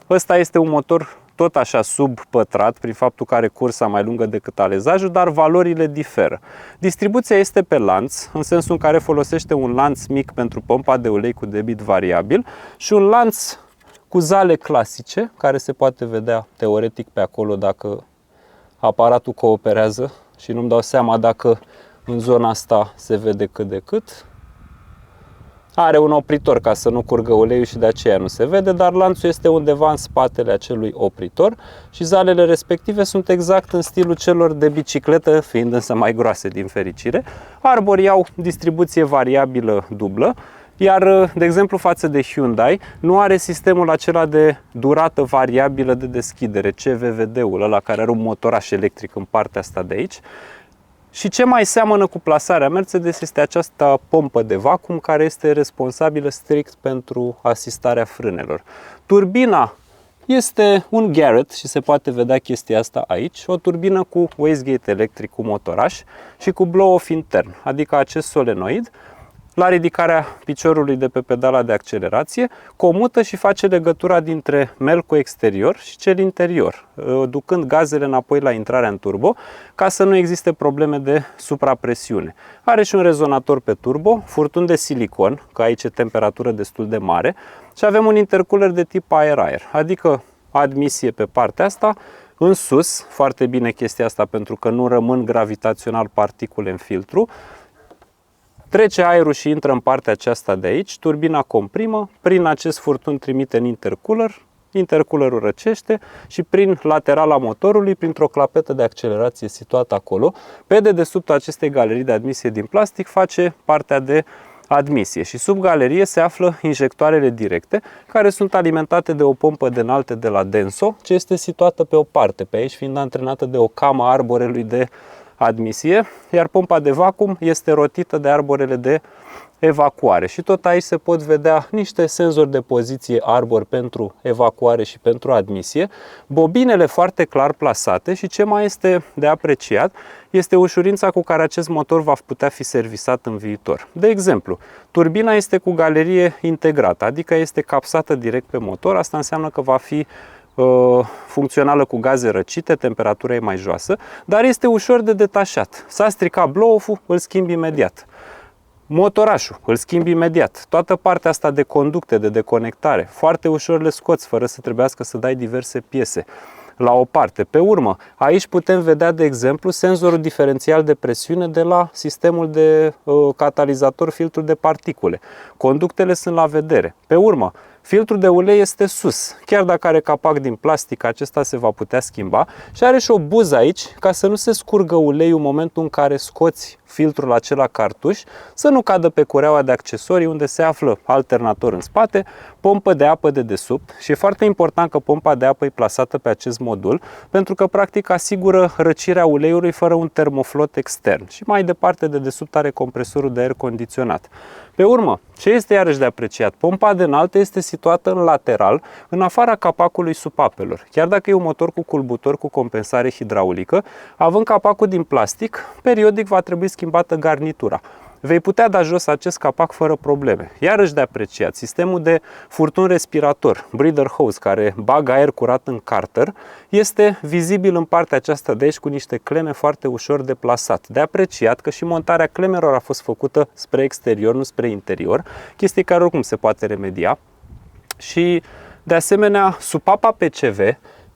Ăsta este un motor tot așa subpătrat, prin faptul că are cursa mai lungă decât alezajul, dar valorile diferă. Distribuția este pe lanț, în sensul în care folosește un lanț mic pentru pompa de ulei cu debit variabil și un lanț cu zale clasice, care se poate vedea teoretic pe acolo dacă aparatul cooperează și nu-mi dau seama dacă în zona asta se vede cât de cât. Are un opritor ca să nu curgă uleiul și de aceea nu se vede, dar lanțul este undeva în spatele acelui opritor și zalele respective sunt exact în stilul celor de bicicletă, fiind însă mai groase din fericire. Arborii au distribuție variabilă dublă, iar, de exemplu, față de Hyundai, nu are sistemul acela de durată variabilă de deschidere, CVVD-ul, ăla care are un motoraș electric în partea asta de aici. Și ce mai seamănă cu plasarea Mercedes este această pompă de vacuum care este responsabilă strict pentru asistarea frânelor. Turbina este un Garrett și se poate vedea chestia asta aici, o turbină cu wastegate electric cu motoraș și cu blow-off intern, adică acest solenoid la ridicarea piciorului de pe pedala de accelerație, comută și face legătura dintre melcul exterior și cel interior, ducând gazele înapoi la intrarea în turbo, ca să nu existe probleme de suprapresiune. Are și un rezonator pe turbo, furtun de silicon, că aici e temperatură destul de mare, și avem un intercooler de tip air-air, adică admisie pe partea asta, în sus, foarte bine chestia asta pentru că nu rămân gravitațional particule în filtru, trece aerul și intră în partea aceasta de aici, turbina comprimă, prin acest furtun trimite în intercooler, intercoolerul răcește și prin laterala motorului, printr-o clapetă de accelerație situată acolo, pe dedesubtul acestei galerii de admisie din plastic face partea de admisie și sub galerie se află injectoarele directe, care sunt alimentate de o pompă de înalte de la Denso, ce este situată pe o parte, pe aici fiind antrenată de o camă a arborelui de admisie, iar pompa de vacuum este rotită de arborele de evacuare. Și tot aici se pot vedea niște senzori de poziție arbor pentru evacuare și pentru admisie, bobinele foarte clar plasate și ce mai este de apreciat este ușurința cu care acest motor va putea fi servisat în viitor. De exemplu, turbina este cu galerie integrată, adică este capsată direct pe motor, asta înseamnă că va fi funcțională cu gaze răcite, temperatura e mai joasă, dar este ușor de detașat. S-a stricat blow-off-ul, îl schimbi imediat. Motorașul, îl schimbi imediat. Toată partea asta de conducte, de deconectare, foarte ușor le scoți, fără să trebuiască să dai diverse piese la o parte. Pe urmă, aici putem vedea, de exemplu, senzorul diferențial de presiune de la sistemul de catalizator filtru de particule. Conductele sunt la vedere. Pe urmă, filtrul de ulei este sus. Chiar dacă are capac din plastic, acesta se va putea schimba și are și o buză aici ca să nu se scurgă uleiul în momentul în care scoți filtrul acela cartuș, să nu cadă pe cureaua de accesorii unde se află alternator în spate, pompă de apă de desubt și e foarte important că pompa de apă e plasată pe acest modul pentru că practic asigură răcirea uleiului fără un termoflot extern și mai departe de desubt are compresorul de aer condiționat. Pe urmă, ce este iarăși de apreciat? Pompa de înaltă este situată în lateral, în afara capacului supapelor. Chiar dacă e un motor cu culbutor cu compensare hidraulică, având capacul din plastic, periodic va trebui schimbată garnitura. Vei putea da jos acest capac fără probleme. Iarăși de apreciat, sistemul de furtun respirator, breather hose, care bagă aer curat în carter, este vizibil în partea aceasta de aici cu niște cleme foarte ușor de plasat. De apreciat că și montarea clemelor a fost făcută spre exterior, nu spre interior, chestie care oricum se poate remedia. Și de asemenea, supapa PCV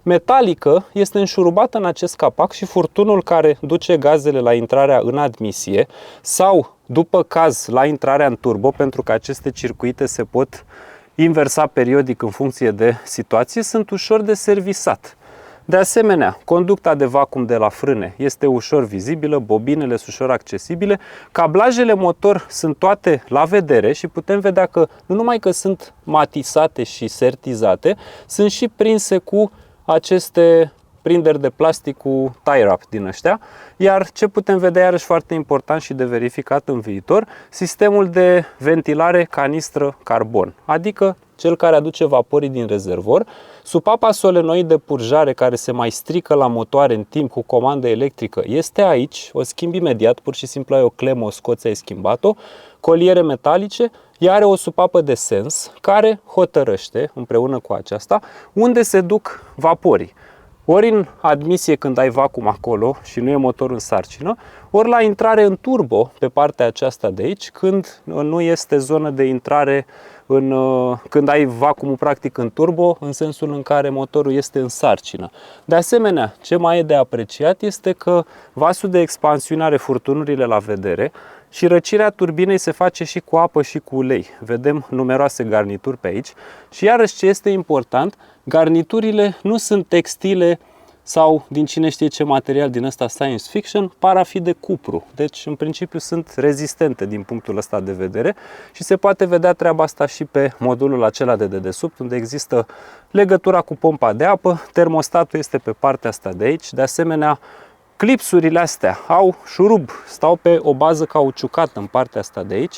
metalică este înșurubată în acest capac și furtunul care duce gazele la intrarea în admisie sau, după caz, la intrarea în turbo, pentru că aceste circuite se pot inversa periodic în funcție de situație, sunt ușor de servisat. De asemenea, conducta de vacuum de la frâne este ușor vizibilă, bobinele sunt ușor accesibile, cablajele motor sunt toate la vedere și putem vedea că nu numai că sunt matisate și sertizate, sunt și prinse cu aceste prinderi de plastic cu tie wrap din ăștia, iar ce putem vedea iarăși foarte important și de verificat în viitor, sistemul de ventilare canistră carbon, adică cel care aduce vaporii din rezervor, supapa solenoid de purjare care se mai strică la motoare în timp cu comandă electrică este aici, o schimbi imediat, pur și simplu ai o clemă, o scoți, ai schimbat-o, coliere metalice, ea are o supapă de sens care hotărăște împreună cu aceasta unde se duc vaporii. Ori în admisie când ai vacuum acolo și nu e motor în sarcină, ori la intrare în turbo pe partea aceasta de aici când nu este zonă de intrare când ai vacuumul practic în turbo, în sensul în care motorul este în sarcină. De asemenea, ce mai e de apreciat este că vasul de expansiune are furtunurile la vedere și răcirea turbinei se face și cu apă și cu ulei. Vedem numeroase garnituri pe aici și iarăși ce este important, garniturile nu sunt textile sau din cine știe ce material din ăsta science fiction, par a fi de cupru. Deci, în principiu, sunt rezistente din punctul ăsta de vedere și se poate vedea treaba asta și pe modulul acela de dedesubt, unde există legătura cu pompa de apă, termostatul este pe partea asta de aici, de asemenea, clipsurile astea au șurub, stau pe o bază cauciucată în partea asta de aici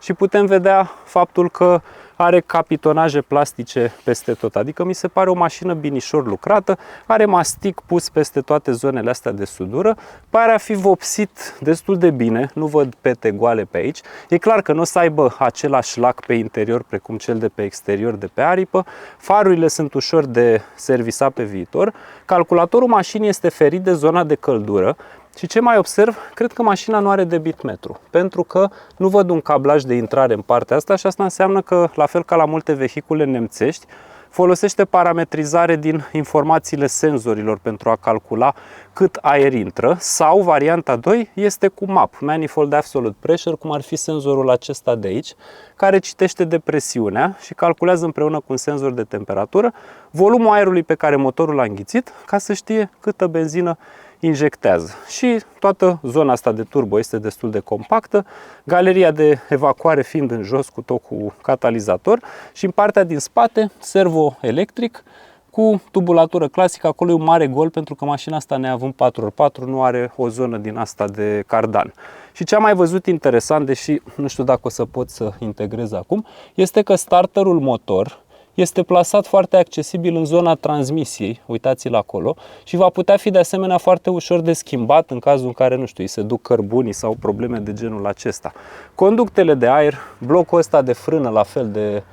și putem vedea faptul că are capitonaje plastice peste tot, adică mi se pare o mașină binișor lucrată, are mastic pus peste toate zonele astea de sudură, pare a fi vopsit destul de bine, nu văd pete goale pe aici, e clar că nu o să aibă același lac pe interior precum cel de pe exterior de pe aripă, farurile sunt ușor de servisat pe viitor, calculatorul mașinii este ferit de zona de căldură. Și ce mai observ? Cred că mașina nu are debit metru, pentru că nu văd un cablaj de intrare în partea asta și asta înseamnă că, la fel ca la multe vehicule nemțești, folosește parametrizare din informațiile senzorilor pentru a calcula cât aer intră, sau varianta 2 este cu MAP, Manifold Absolute Pressure, cum ar fi senzorul acesta de aici, care citește depresiunea și calculează împreună cu un senzor de temperatură volumul aerului pe care motorul l-a înghițit, ca să știe câtă benzină injectează. Și toată zona asta de turbo este destul de compactă, galeria de evacuare fiind în jos cu catalizator și în partea din spate servo electric cu tubulatură clasică. Acolo e un mare gol pentru că mașina asta, neavând 4x4, nu are o zonă din asta de cardan. Și ce am mai văzut interesant, deși nu știu dacă o să pot să integrez acum, este că starterul motor este plasat foarte accesibil în zona transmisiei, uitați-l acolo, și va putea fi de asemenea foarte ușor de schimbat în cazul în care, nu știu, îi se duc cărbunii sau probleme de genul acesta. Conductele de aer, blocul ăsta de frână, la fel de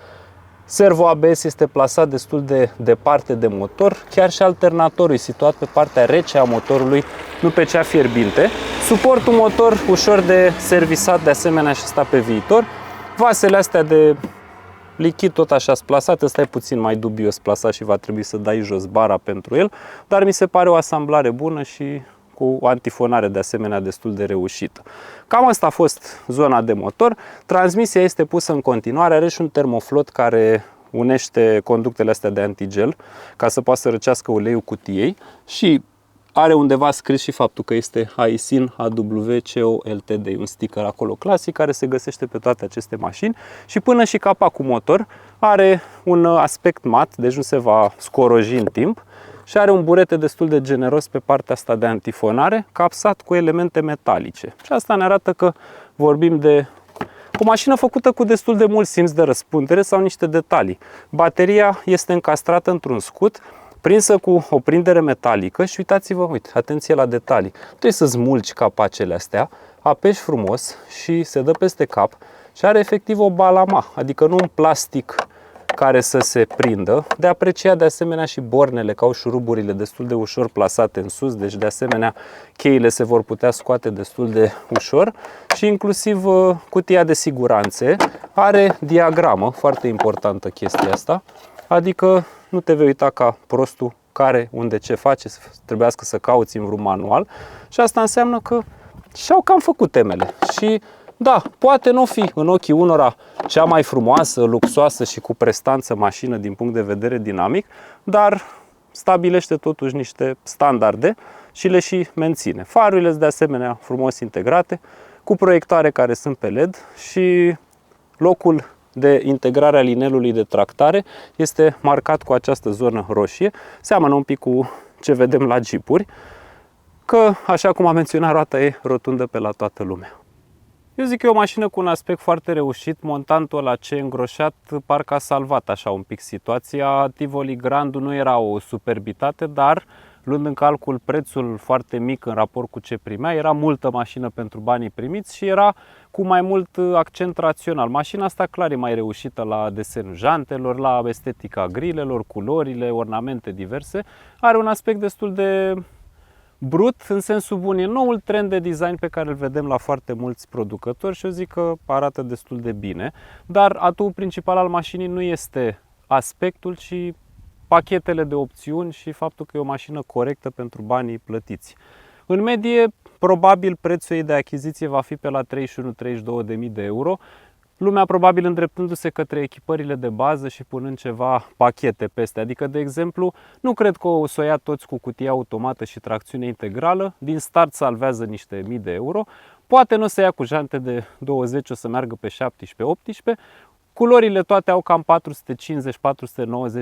servo ABS, este plasat destul de departe de motor, chiar și alternatorul e situat pe partea rece a motorului, nu pe cea fierbinte. Suportul motor ușor de servisat de asemenea și asta pe viitor. Vasele astea de lichid tot așa plasat, ăsta e puțin mai dubios plasat și va trebui să dai jos bara pentru el, dar mi se pare o asamblare bună și cu o antifonare de asemenea destul de reușită. Cam asta a fost zona de motor. Transmisia este pusă în continuare, are și un termoflot care unește conductele astea de antigel ca să poată să răcească uleiul cutiei și are undeva scris și faptul că este Aisin AWCO Ltd, un sticker acolo clasic care se găsește pe toate aceste mașini și până și capacul motor are un aspect mat, deci nu se va scoroji în timp și are un burete destul de generos pe partea asta de antifonare, capsat cu elemente metalice. Și asta ne arată că vorbim de o mașină făcută cu destul de mult simț de răspundere sau niște detalii. Bateria este încastrată într-un scut, prinsă cu o prindere metalică și uitați-vă, uite, atenție la detalii. Trebuie să smulgi capacele astea, apeși frumos și se dă peste cap și are efectiv o balama, adică nu un plastic care să se prindă. De apreciat de asemenea și bornele, că au șuruburile destul de ușor plasate în sus, deci de asemenea cheile se vor putea scoate destul de ușor și inclusiv cutia de siguranțe are diagramă, foarte importantă chestia asta, adică nu te vei uita ca prostul care, unde, ce face, trebuiască să cauți în vreun manual și asta înseamnă că și-au cam făcut temele. Și da, poate nu fi în ochii unora cea mai frumoasă, luxoasă și cu prestanță mașină din punct de vedere dinamic, dar stabilește totuși niște standarde și le și menține. Farurile sunt de asemenea frumos integrate, cu proiectoare care sunt pe LED și locul de integrare a linelului de tractare este marcat cu această zonă roșie. Seamănă un pic cu ce vedem la jeepuri, că, așa cum am menționat, roata e rotundă pe la toată lumea. Eu zic că e o mașină cu un aspect foarte reușit. Montantul ăla ce îngroșat parcă a salvat așa un pic situația. Tivoli Grandu nu era o superbitate, dar luând în calcul prețul foarte mic în raport cu ce primea, era multă mașină pentru banii primiți și era cu mai mult accent rațional. Mașina asta clar e mai reușită la desenul jantelor, la estetica grilelor, culorile, ornamente diverse. Are un aspect destul de brut, în sensul bun. E noul trend de design pe care îl vedem la foarte mulți producători și eu zic că arată destul de bine. Dar atul principal al mașinii nu este aspectul, ci pachetele de opțiuni și faptul că e o mașină corectă pentru banii plătiți. În medie, probabil prețul ei de achiziție va fi pe la 31-32.000 de euro. Lumea probabil îndreptându-se către echipările de bază și punând ceva pachete peste. Adică, de exemplu, nu cred că o să o ia toți cu cutie automată și tracțiune integrală. Din start salvează niște mii de euro. Poate nu o să ia cu jante de 20, o să meargă pe 17-18. Culorile toate au cam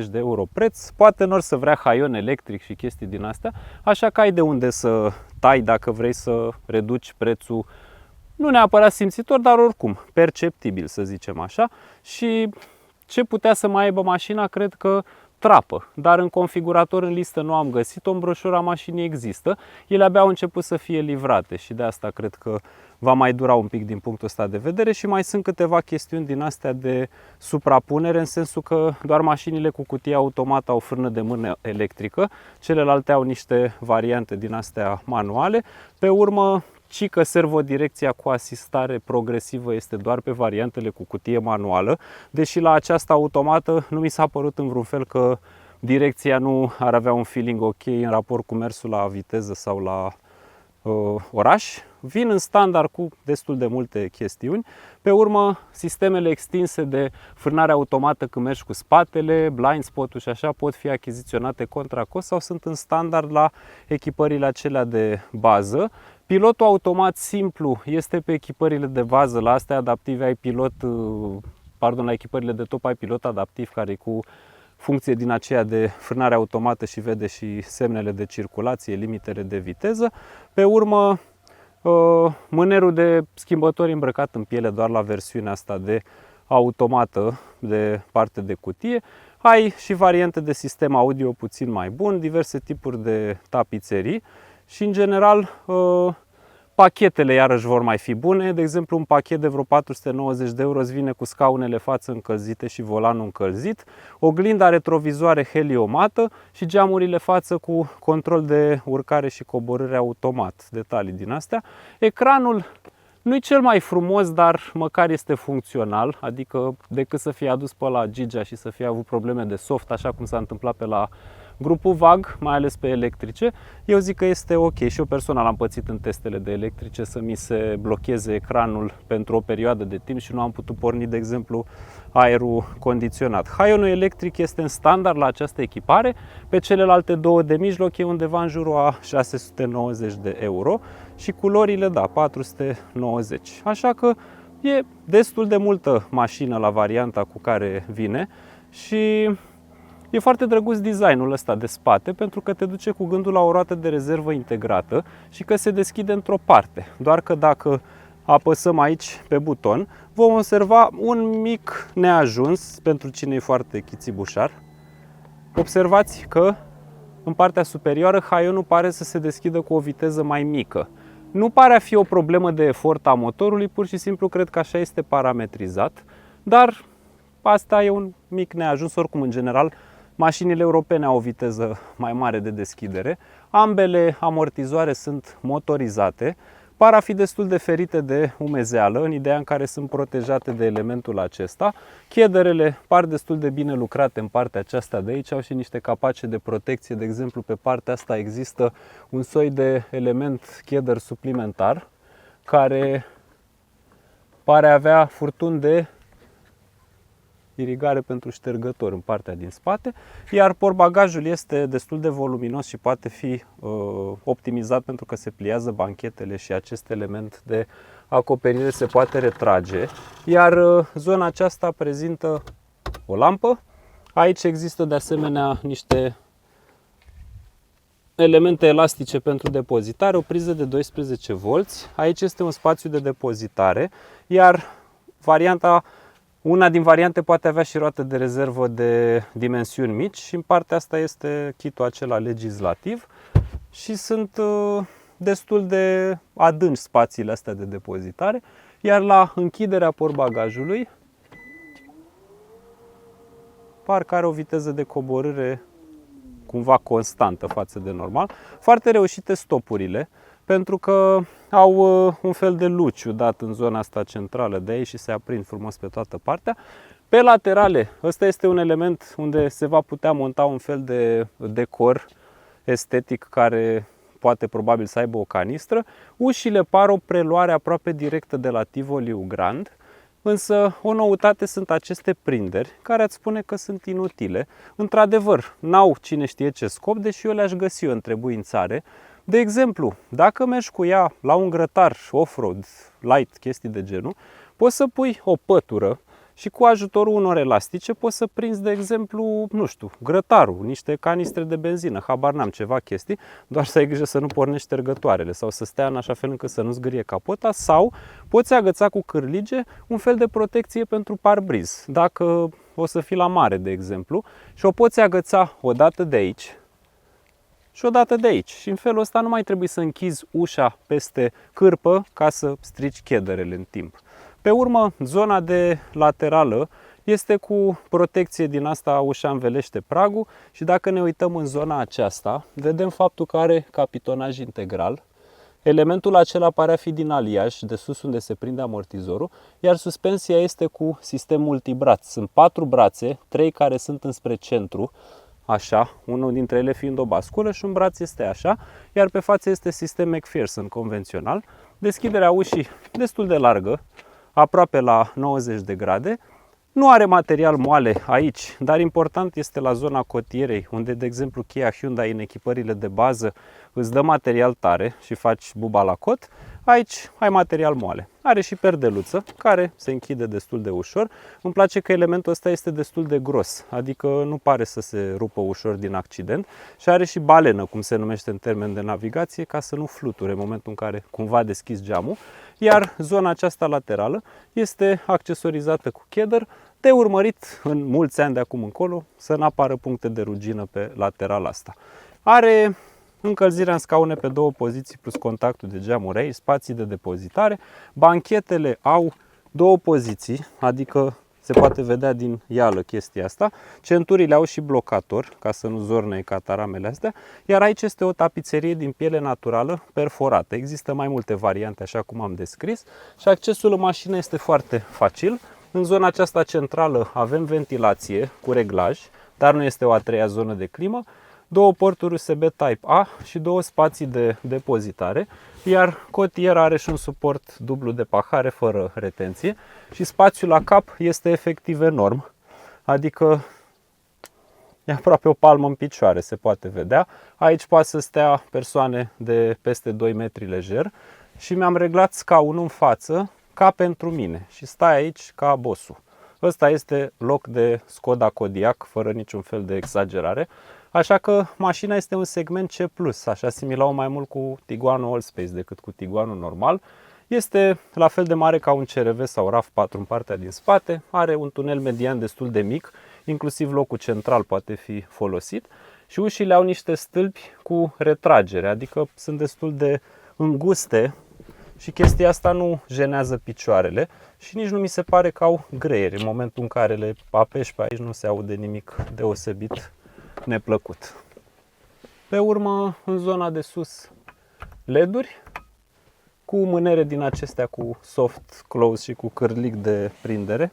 450-490 de euro preț. Poate nu or să vrea haion electric și chestii din astea. Așa că ai de unde să tai dacă vrei să reduci prețul. Nu neapărat simțitor, dar oricum perceptibil, să zicem așa. Și ce putea să mai aibă mașina, cred că trapă. Dar în configurator, în listă, nu am găsit-o. În broșura mașinii există. Ele abia au început să fie livrate și de asta cred că va mai dura un pic din punctul ăsta de vedere. Și mai sunt câteva chestiuni din astea de suprapunere, în sensul că doar mașinile cu cutie automată au frână de mână electrică. Celelalte au niște variante din astea manuale. Pe urmă, ci că servodirecția cu asistare progresivă este doar pe variantele cu cutie manuală, deși la această automată nu mi s-a părut în vreun fel că direcția nu ar avea un feeling ok în raport cu mersul la viteză sau la oraș. Vin în standard cu destul de multe chestiuni. Pe urmă, sistemele extinse de frânare automată când mergi cu spatele, blind spot-ul și așa pot fi achiziționate contra cost sau sunt în standard la echipările acelea de bază. Pilotul automat simplu este pe echipările de bază, la astea adaptive ai la echipările de top ai pilot adaptiv care e cu funcție din aceea de frânare automată și vede și semnele de circulație, limitele de viteză. Pe urmă, mânerul de schimbători îmbrăcat în piele doar la versiunea asta de automată de parte de cutie. Ai și variante de sistem audio puțin mai bun, diverse tipuri de tapiserii și în general pachetele iarăși vor mai fi bune. De exemplu, un pachet de vreo 490 de euro îți vine cu scaunele față încălzite și volanul încălzit, oglinda retrovizoare heliomată și geamurile față cu control de urcare și coborâre automat. Detalii din astea. Ecranul nu e cel mai frumos, dar măcar este funcțional, adică decât să fie adus pe la Gigea și să fie avut probleme de soft, așa cum s-a întâmplat pe la grupul VAG, mai ales pe electrice, eu zic că este ok și eu personal am pățit în testele de electrice să mi se blocheze ecranul pentru o perioadă de timp și nu am putut porni, de exemplu, aerul condiționat. Haionul electric este în standard la această echipare, pe celelalte două de mijloc e undeva în jurul a 690 de euro și culorile, da, 490. Așa că e destul de multă mașină la varianta cu care vine și e foarte drăguț designul ăsta de spate pentru că te duce cu gândul la o roată de rezervă integrată și că se deschide într-o parte. Doar că dacă apăsăm aici pe buton, vom observa un mic neajuns pentru cine e foarte chițibușar. Observați că în partea superioară haionul pare să se deschidă cu o viteză mai mică. Nu pare a fi o problemă de efort a motorului, pur și simplu cred că așa este parametrizat, dar asta e un mic neajuns. Oricum, în general, mașinile europene au o viteză mai mare de deschidere. Ambele amortizoare sunt motorizate, par a fi destul de ferite de umezeală, în ideea în care sunt protejate de elementul acesta. Chederele par destul de bine lucrate în partea aceasta de aici, au și niște capace de protecție. De exemplu, pe partea asta există un soi de element cheder suplimentar care pare a avea furtuni de irigare pentru ștergători în partea din spate, iar portbagajul este destul de voluminos și poate fi optimizat pentru că se pliază banchetele și acest element de acoperire se poate retrage, iar zona aceasta prezintă o lampă. Aici există de asemenea niște elemente elastice pentru depozitare, o priză de 12 V. Aici este un spațiu de depozitare, iar una din variante poate avea și roată de rezervă de dimensiuni mici și în partea asta este kitul acela legislativ și sunt destul de adânci spațiile astea de depozitare, iar la închiderea portbagajului parcă are o viteză de coborâre cumva constantă față de normal. Foarte reușite stopurile, pentru că au un fel de luciu dat în zona asta centrală de aici și se aprind frumos pe toată partea. Pe laterale, ăsta este un element unde se va putea monta un fel de decor estetic care poate probabil să aibă o canistră. Ușile par o preluare aproape directă de la Tivoliu Grand, însă o noutate sunt aceste prinderi care îți spune că sunt inutile. Într-adevăr, n-au cine știe ce scop, deși eu le-aș găsi o întrebuințare. De exemplu, dacă mergi cu ea la un grătar off-road, light, chestii de genul, poți să pui o pătură și cu ajutorul unor elastice poți să prinzi, de exemplu, nu știu, grătarul, niște canistre de benzină, habar n-am, ceva chestii, doar să ai grijă să nu pornești ștergătoarele sau să stea în așa fel încât să nu zgârie capota, sau poți agăța cu cârlige un fel de protecție pentru parbriz, dacă o să fii la mare, de exemplu, și o poți agăța o dată de aici și o dată de aici. Și în felul ăsta nu mai trebuie să închizi ușa peste cârpă ca să strici chederele în timp. Pe urmă, zona de laterală este cu protecție din asta, ușa învelește pragul și dacă ne uităm în zona aceasta, vedem faptul că are capitonaj integral, Elementul acela pare a fi din aliaj, de sus unde se prinde amortizorul, iar suspensia este cu sistem multibraț. Sunt 4 brațe, 3 care sunt înspre centru, așa, unul dintre ele fiind o basculă și un braț este așa, iar pe față este sistem McPherson convențional. Deschiderea ușii destul de largă, aproape la 90 de grade. Nu are material moale aici, dar important este la zona cotierei, unde, de exemplu, Kia Hyundai în echipările de bază îți dă material tare și faci buba la cot. Aici ai material moale. Are și perdeluță, care se închide destul de ușor. Îmi place că elementul ăsta este destul de gros, adică nu pare să se rupă ușor din accident. Și are și balenă, cum se numește în termen de navigație, ca să nu fluture în momentul în care cumva deschizi geamul. Iar zona aceasta laterală este accesorizată cu cheddar, de urmărit în mulți ani de acum încolo să nu apară puncte de rugină pe lateral asta. Are încălzirea în scaune pe 2 poziții plus contactul de geamuri aici, spații de depozitare. Banchetele au 2 poziții, adică se poate vedea din ială chestia asta. Centurile au și blocator, ca să nu zornăie cataramele astea. Iar aici este o tapiserie din piele naturală perforată. Există mai multe variante, așa cum am descris. Și accesul în mașină este foarte facil. În zona aceasta centrală avem ventilație cu reglaj, dar nu este o a treia zonă de climă. 2 porturi USB Type-A și 2 spații de depozitare, iar cotiera are și un suport dublu de pahare fără retenție și spațiul la cap este efectiv enorm, adică e aproape o palmă în picioare, se poate vedea. Aici poate să stea persoane de peste 2 metri lejer și mi-am reglat scaunul în față ca pentru mine și stai aici ca bossul. Ăsta este loc de Skoda Kodiaq, fără niciun fel de exagerare. Așa că mașina este un segment C+, așa similau mai mult cu Tiguanul Allspace decât cu Tiguanul normal. Este la fel de mare ca un CR-V sau RAV4 în partea din spate, are un tunel median destul de mic, inclusiv locul central poate fi folosit și ușile au niște stâlpi cu retragere, adică sunt destul de înguste și chestia asta nu jenează picioarele și nici nu mi se pare că au greieri. În momentul în care le apeși pe aici nu se aude nimic deosebit neplăcut. Pe urmă, în zona de sus, LED-uri cu mânere din acestea cu soft close și cu cârlic de prindere.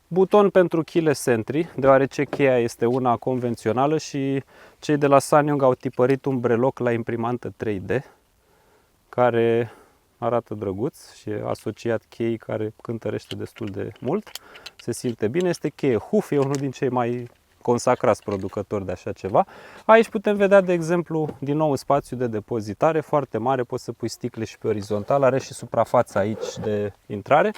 Buton pentru keyless entry, deoarece cheia este una convențională și cei de la SsangYong au tipărit un breloc la imprimantă 3D, care arată drăguț și e asociat cheii care cântărește destul de mult. Se simte bine, este cheie HUF, e unul din cei mai consacrați producători de așa ceva. Aici putem vedea, de exemplu, din nou un spațiu de depozitare foarte mare, poți să pui sticle și pe orizontal, are și suprafața aici de intrare.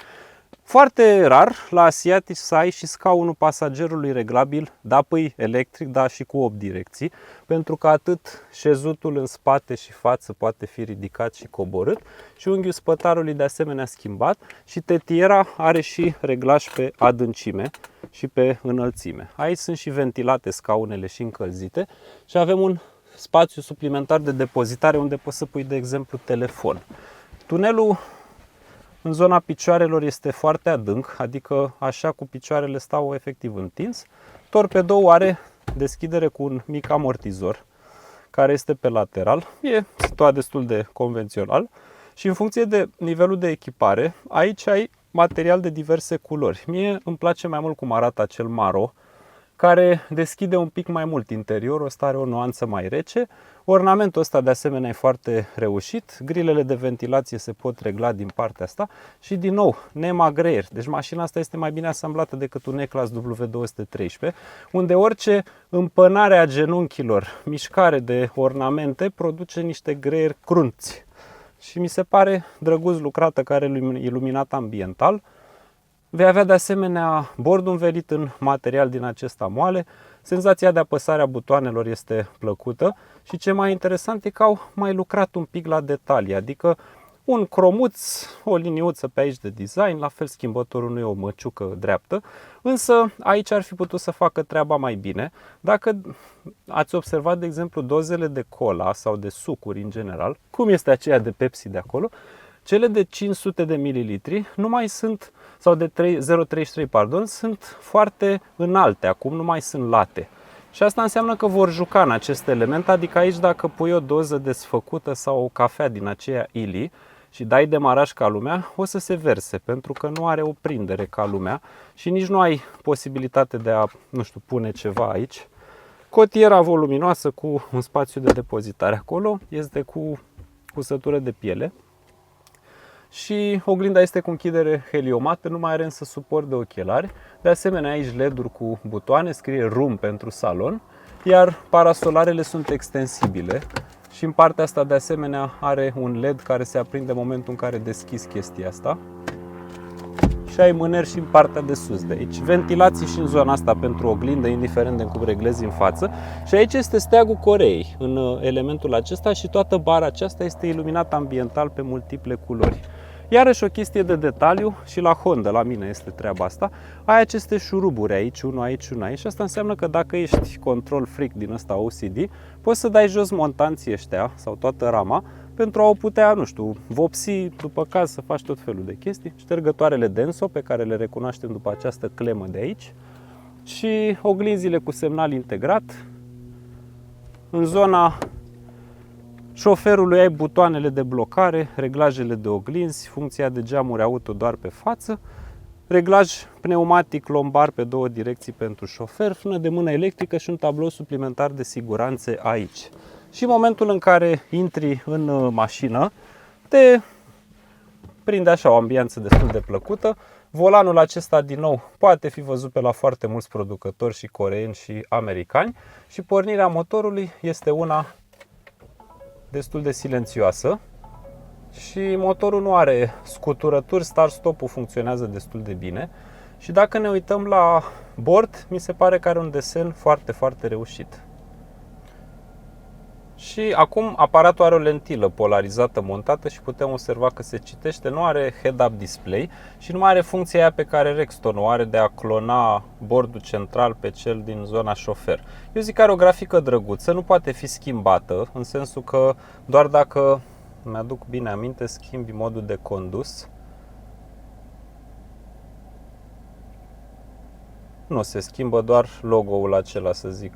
Foarte rar la asiatici să ai și scaunul pasagerului reglabil, da, păi electric, da, și cu 8 direcții, pentru că atât șezutul în spate și față poate fi ridicat și coborât și unghiul spătarului de asemenea schimbat și tetiera are și reglaj pe adâncime și pe înălțime. Aici sunt și ventilate scaunele și încălzite și avem un spațiu suplimentar de depozitare unde poți să pui, de exemplu, telefon. Tunelul în zona picioarelor este foarte adânc, adică așa cu picioarele stau efectiv întins. Torpedoul are deschidere cu un mic amortizor care este pe lateral. E situat destul de convențional și în funcție de nivelul de echipare, aici ai material de diverse culori. Mie îmi place mai mult cum arată acel maro, care deschide un pic mai mult interiorul, ăsta are o nuanță mai rece. Ornamentul ăsta de asemenea e foarte reușit, grilele de ventilație se pot regla din partea asta și din nou, NEMA greier. Deci mașina asta este mai bine asamblată decât un E-Class W213, unde orice împănare a genunchilor, mișcare de ornamente produce niște greieri crunți. Și mi se pare drăguț lucrată, care are iluminat ambiental. Vei avea de asemenea bordul învelit în material din acesta moale. Senzația de apăsare a butoanelor este plăcută și ce mai interesant e că au mai lucrat un pic la detalii, adică un cromuț, o liniuță pe aici de design, la fel schimbătorul nu e o măciucă dreaptă, însă aici ar fi putut să facă treaba mai bine. Dacă ați observat, de exemplu, dozele de cola sau de sucuri în general, cum este aceea de Pepsi de acolo, cele de 500 de mililitri nu mai sunt, sau de 0,33, pardon, sunt foarte înalte, acum nu mai sunt late. Și asta înseamnă că vor juca în acest element, adică aici dacă pui o doză desfăcută sau o cafea din aceea Illy și dai demaraj ca lumea, o să se verse, pentru că nu are o prindere ca lumea și nici nu ai posibilitate de a, nu știu, pune ceva aici. Cotiera voluminoasă cu un spațiu de depozitare acolo este cu cusătură de piele și oglinda este cu închidere heliomată, nu mai are însă suport de ochelari. De asemenea, aici LED-uri cu butoane, scrie Room pentru salon, iar parasolarele sunt extensibile și în partea asta de asemenea are un LED care se aprinde în momentul în care deschizi chestia asta. Și ai mâneri și în partea de sus de aici. Ventilații și în zona asta pentru oglindă, indiferent de cum reglezi în față. Și aici este steagul Coreei în elementul acesta și toată bara aceasta este iluminată ambiental pe multiple culori. Iarăși o chestie de detaliu și la Honda, la mine este treaba asta, ai aceste șuruburi aici, unul aici, unul aici și asta înseamnă că dacă ești control freak din ăsta OCD, poți să dai jos montanții ăștia sau toată rama pentru a o putea, nu știu, vopsi după caz să faci tot felul de chestii. Ștergătoarele Denso pe care le recunoaștem după această clemă de aici și oglinzile cu semnal integrat. În zona șoferului ai butoanele de blocare, reglajele de oglinzi, funcția de geamuri auto doar pe față, reglaj pneumatic lombar pe două direcții pentru șofer, frână de mână electrică și un tablou suplimentar de siguranță aici. Și în momentul în care intri în mașină, te prinde așa o ambianță destul de plăcută. Volanul acesta, din nou, poate fi văzut pe la foarte mulți producători și coreeni și americani și pornirea motorului este una destul de silențioasă și motorul nu are scuturături, start-stop-ul funcționează destul de bine și dacă ne uităm la bord, mi se pare că are un desen foarte, foarte reușit. Și acum aparatul are o lentilă polarizată montată și putem observa că se citește, nu are head-up display și nu mai are funcția aia pe care Rexton o are de a clona bordul central pe cel din zona șofer. Eu zic că are o grafică drăguță, nu poate fi schimbată, în sensul că doar dacă, mi-aduc bine aminte, schimbi modul de condus, nu se schimbă, doar logo-ul acela, să zic,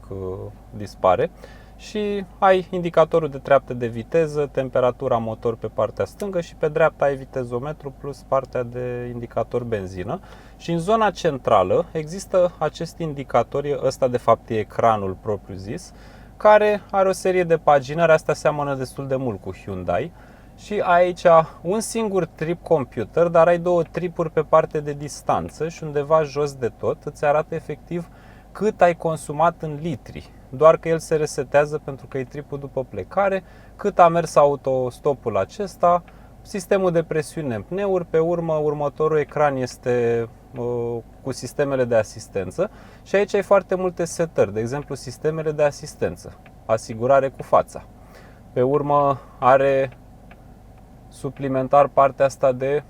dispare. Și ai indicatorul de treaptă de viteză, temperatura motor pe partea stângă și pe dreapta ai vitezometru plus partea de indicator benzină. Și în zona centrală există acest indicator, ăsta de fapt e ecranul propriu zis, care are o serie de paginări, asta seamănă destul de mult cu Hyundai. Și ai aici un singur trip computer, dar ai două tripuri pe parte de distanță și undeva jos de tot îți arată efectiv cât ai consumat în litri. Doar că el se resetează pentru că e tripul după plecare, cât a mers autostopul acesta, sistemul de presiune în pneuri, pe urmă următorul ecran este cu sistemele de asistență și aici ai foarte multe setări, de exemplu sistemele de asistență, asigurare cu fața. Pe urmă are suplimentar partea asta de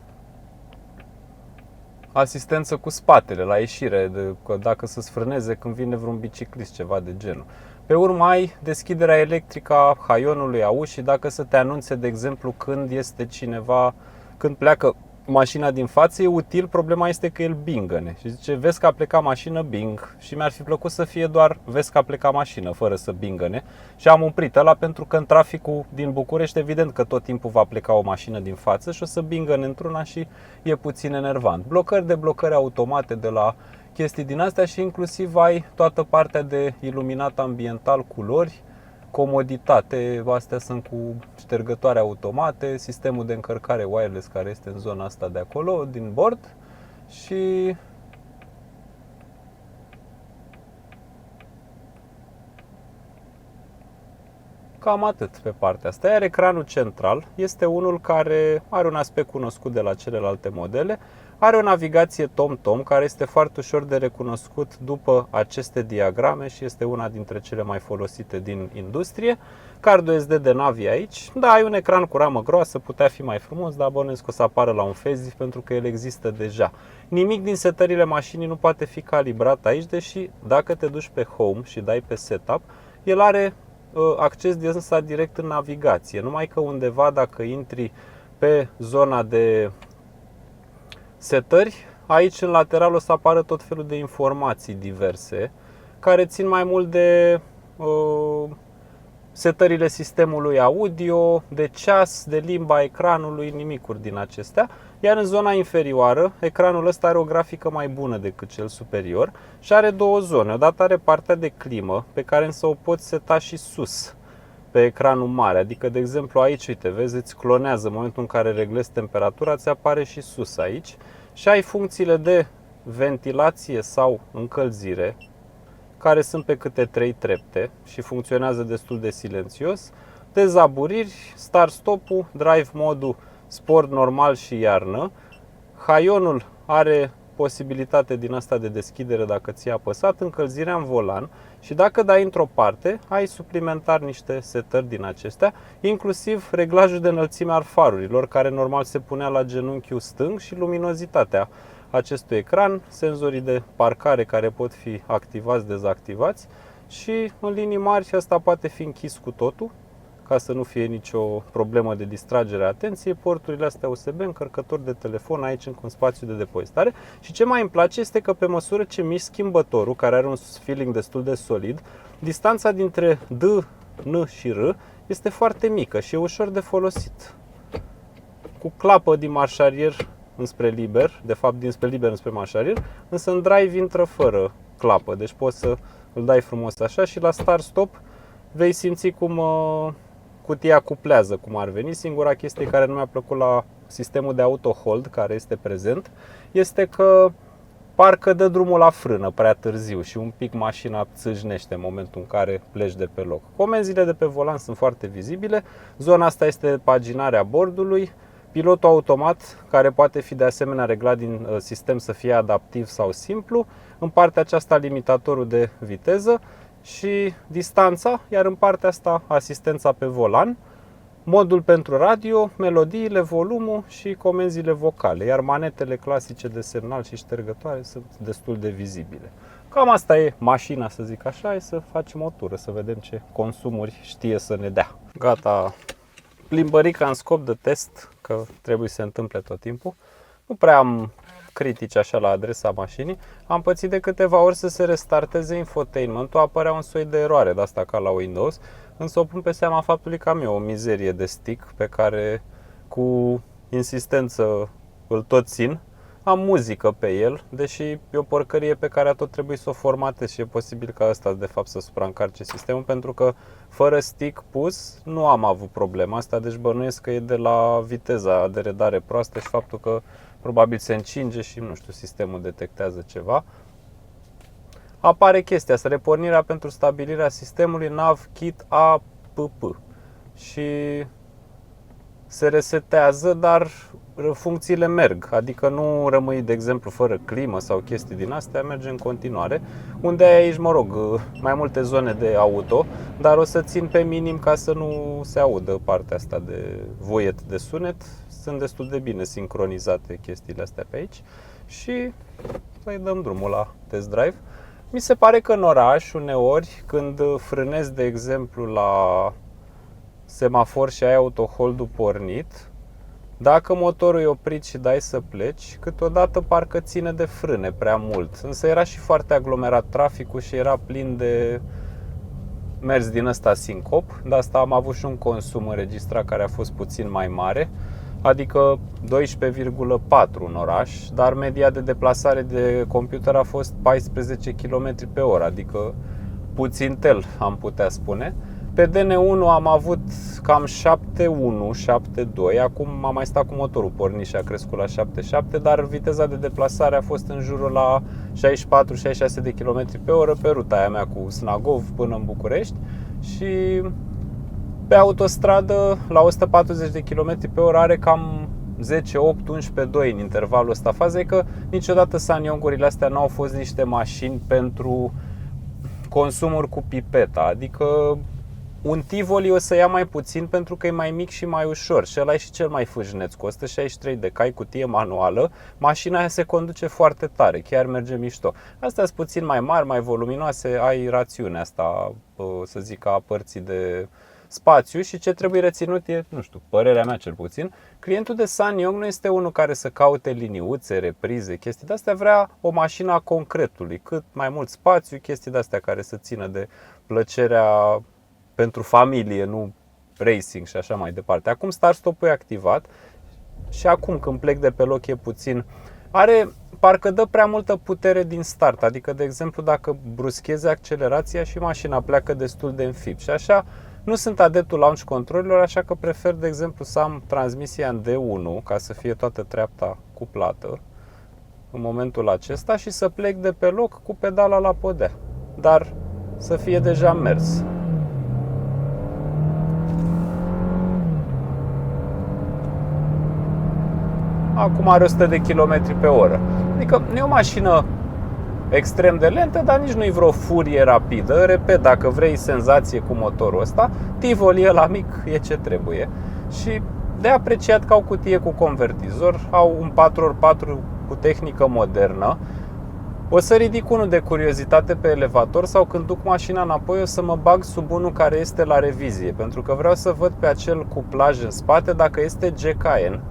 asistență cu spatele la ieșire, dacă să sfrâneze când vine vreun biciclist, ceva de genul. Pe urmă ai deschiderea electrică a haionului a ușii, dacă să te anunțe, de exemplu, când este cineva, când pleacă mașina din față, e util, problema este că el bingăne și zice, vezi că a plecat mașină, bing, și mi-ar fi plăcut să fie doar vezi că a plecat mașină, fără să bingăne și am oprit ăla pentru că în traficul din București evident că tot timpul va pleca o mașină din față și o să bingăne într-una și e puțin enervant. Blocări de blocări automate de la chestii din astea și inclusiv ai toată partea de iluminat ambiental, culori, comoditate, astea sunt cu ștergătoare automate, sistemul de încărcare wireless care este în zona asta de acolo, din bord și cam atât pe partea asta. Iar ecranul central este unul care are un aspect cunoscut de la celelalte modele. Are o navigație TomTom care este foarte ușor de recunoscut după aceste diagrame și este una dintre cele mai folosite din industrie. Cardul SD de Navi aici. Da, ai un ecran cu ramă groasă, putea fi mai frumos, dar bănuiesc că o să apară la un facelift pentru că el există deja. Nimic din setările mașinii nu poate fi calibrat aici, deși dacă te duci pe Home și dai pe Setup, el are acces din ăsta direct în navigație. Numai că undeva dacă intri pe zona de setări, aici în lateral o să apară tot felul de informații diverse care țin mai mult de setările sistemului audio, de ceas, de limba ecranului, nimicuri din acestea. Iar în zona inferioară, ecranul ăsta are o grafică mai bună decât cel superior și are două zone. Odată are partea de climă, pe care însă o poți seta și sus, pe ecranul mare. Adică, de exemplu, aici, uite, vezi, îți clonează în momentul în care reglezi temperatura, îți apare și sus aici. Și ai funcțiile de ventilație sau încălzire, care sunt pe câte 3 trepte și funcționează destul de silențios. Dezaburiri, start-stop-ul, drive modul sport normal și iarnă. Haionul are posibilitate din asta de deschidere dacă ți-ai apăsat, încălzirea în volan și dacă dai într-o parte, ai suplimentar niște setări din acestea, inclusiv reglajul de înălțime al farurilor, care normal se punea la genunchiul stâng, și luminozitatea acestui ecran, senzorii de parcare care pot fi activați, dezactivați, și în linii mari asta poate fi închis cu totul, ca să nu fie nicio problemă de distragere a atenției, porturile astea USB, încărcător de telefon aici încă un spațiu de depozitare. Și ce mai îmi place este că pe măsură ce miști schimbătorul, care are un feeling destul de solid, distanța dintre D, N și R este foarte mică și e ușor de folosit. Cu clapă din marșarier înspre liber, de fapt dinspre liber înspre marșarier, însă în drive intră fără clapă, deci poți să îl dai frumos așa și la start-stop vei simți cum cutia cuplează, cum ar veni. Singura chestie care nu mi-a plăcut la sistemul de auto-hold care este prezent este că parcă dă drumul la frână prea târziu și un pic mașina țâșnește în momentul în care pleci de pe loc. Comenzile de pe volan sunt foarte vizibile. Zona asta este paginarea bordului. Pilotul automat, care poate fi de asemenea reglat din sistem să fie adaptiv sau simplu. În partea aceasta limitatorul de viteză și distanța, iar în partea asta asistența pe volan, modul pentru radio, melodiile, volumul și comenzile vocale, iar manetele clasice de semnal și ștergătoare sunt destul de vizibile. Cam asta e mașina, să zic așa, e să facem o tură, să vedem ce consumuri știe să ne dea. Gata, plimbărica în scop de test, că trebuie să se întâmple tot timpul. Nu prea am critici așa la adresa mașinii. Am pățit de câteva ori să se restarteze infotainmentul, apărea un soi de eroare de asta ca la Windows, însă o pun pe seama faptului că am eu o mizerie de stick pe care cu insistență îl tot țin. Am muzică pe el, deși e o porcărie pe care tot trebuie să o formatez și e posibil ca ăsta de fapt să supraîncarce sistemul, pentru că fără stick pus nu am avut problema asta, deci bănuiesc că e de la viteza de redare proastă și faptul că probabil se încinge și nu știu, sistemul detectează ceva. Apare chestia asta, repornirea pentru stabilirea sistemului nav kit APP și se resetează, dar funcțiile merg, adică nu rămâi, de exemplu, fără climă sau chestii din astea, merge în continuare. Unde ai aici, mă rog, mai multe zone de auto, dar o să țin pe minim ca să nu se audă partea asta de voiet de sunet. Sunt destul de bine sincronizate chestiile astea pe aici și să-i dăm drumul la test drive. Mi se pare că în oraș, uneori, când frânezi, de exemplu, la semafor și ai autohold-ul pornit, dacă motorul e oprit și dai să pleci, câteodată parcă ține de frâne prea mult. Însă era și foarte aglomerat traficul și era plin de mers din ăsta sincop. De asta am avut și un consum înregistrat care a fost puțin mai mare, adică 12,4 în oraș, dar media de deplasare de computer a fost 14 km pe oră, adică puțin tel, am putea spune. Pe DN1 am avut cam 7.1, 7.2, acum am mai stat cu motorul pornit și a crescut la 7.7, dar viteza de deplasare a fost în jurul la 64-66 de km pe oră pe ruta aia mea cu Snagov până în București și pe autostradă la 140 de km pe oră are cam 10, 8, 11, 2 în intervalul ăsta. Faza e că niciodată Sanyong-urile astea nu au fost niște mașini pentru consumuri cu pipeta, adică un Tivoli o să ia mai puțin pentru că e mai mic și mai ușor și ăla e și cel mai fâșneț, cu 163 de cai, cutie manuală, mașina aia se conduce foarte tare, chiar merge mișto. Astea sunt puțin mai mari, mai voluminoase, ai rațiunea asta, să zic, a părții de spațiu și ce trebuie reținut e, nu știu, părerea mea cel puțin, clientul de SsangYong nu este unul care să caute liniuțe, reprize, chestii de-astea, vrea o mașină a concretului, cât mai mult spațiu, chestii de-astea care să țină de plăcerea pentru familie, nu racing și așa mai departe. Acum start-stop-ul e activat și acum când plec de pe loc e puțin, parcă dă prea multă putere din start, adică de exemplu dacă bruschezi accelerația și mașina pleacă destul de înfipt și așa. Nu sunt adeptul launch controlilor, așa că prefer de exemplu să am transmisia în D1 ca să fie toată treapta cuplată în momentul acesta și să plec de pe loc cu pedala la podea, dar să fie deja mers. Acum are 100 de km pe oră. Adică nu e o mașină extrem de lentă, dar nici nu e vreo furie rapidă. Repet, dacă vrei senzație cu motorul ăsta, Tivoli ăla mic e ce trebuie. Și de apreciat că au cutie cu convertizor, au un 4x4 cu tehnică modernă. O să ridic unul de curiozitate pe elevator sau când duc mașina înapoi o să mă bag sub unul care este la revizie, pentru că vreau să văd pe acel cuplaj în spate dacă este GKN,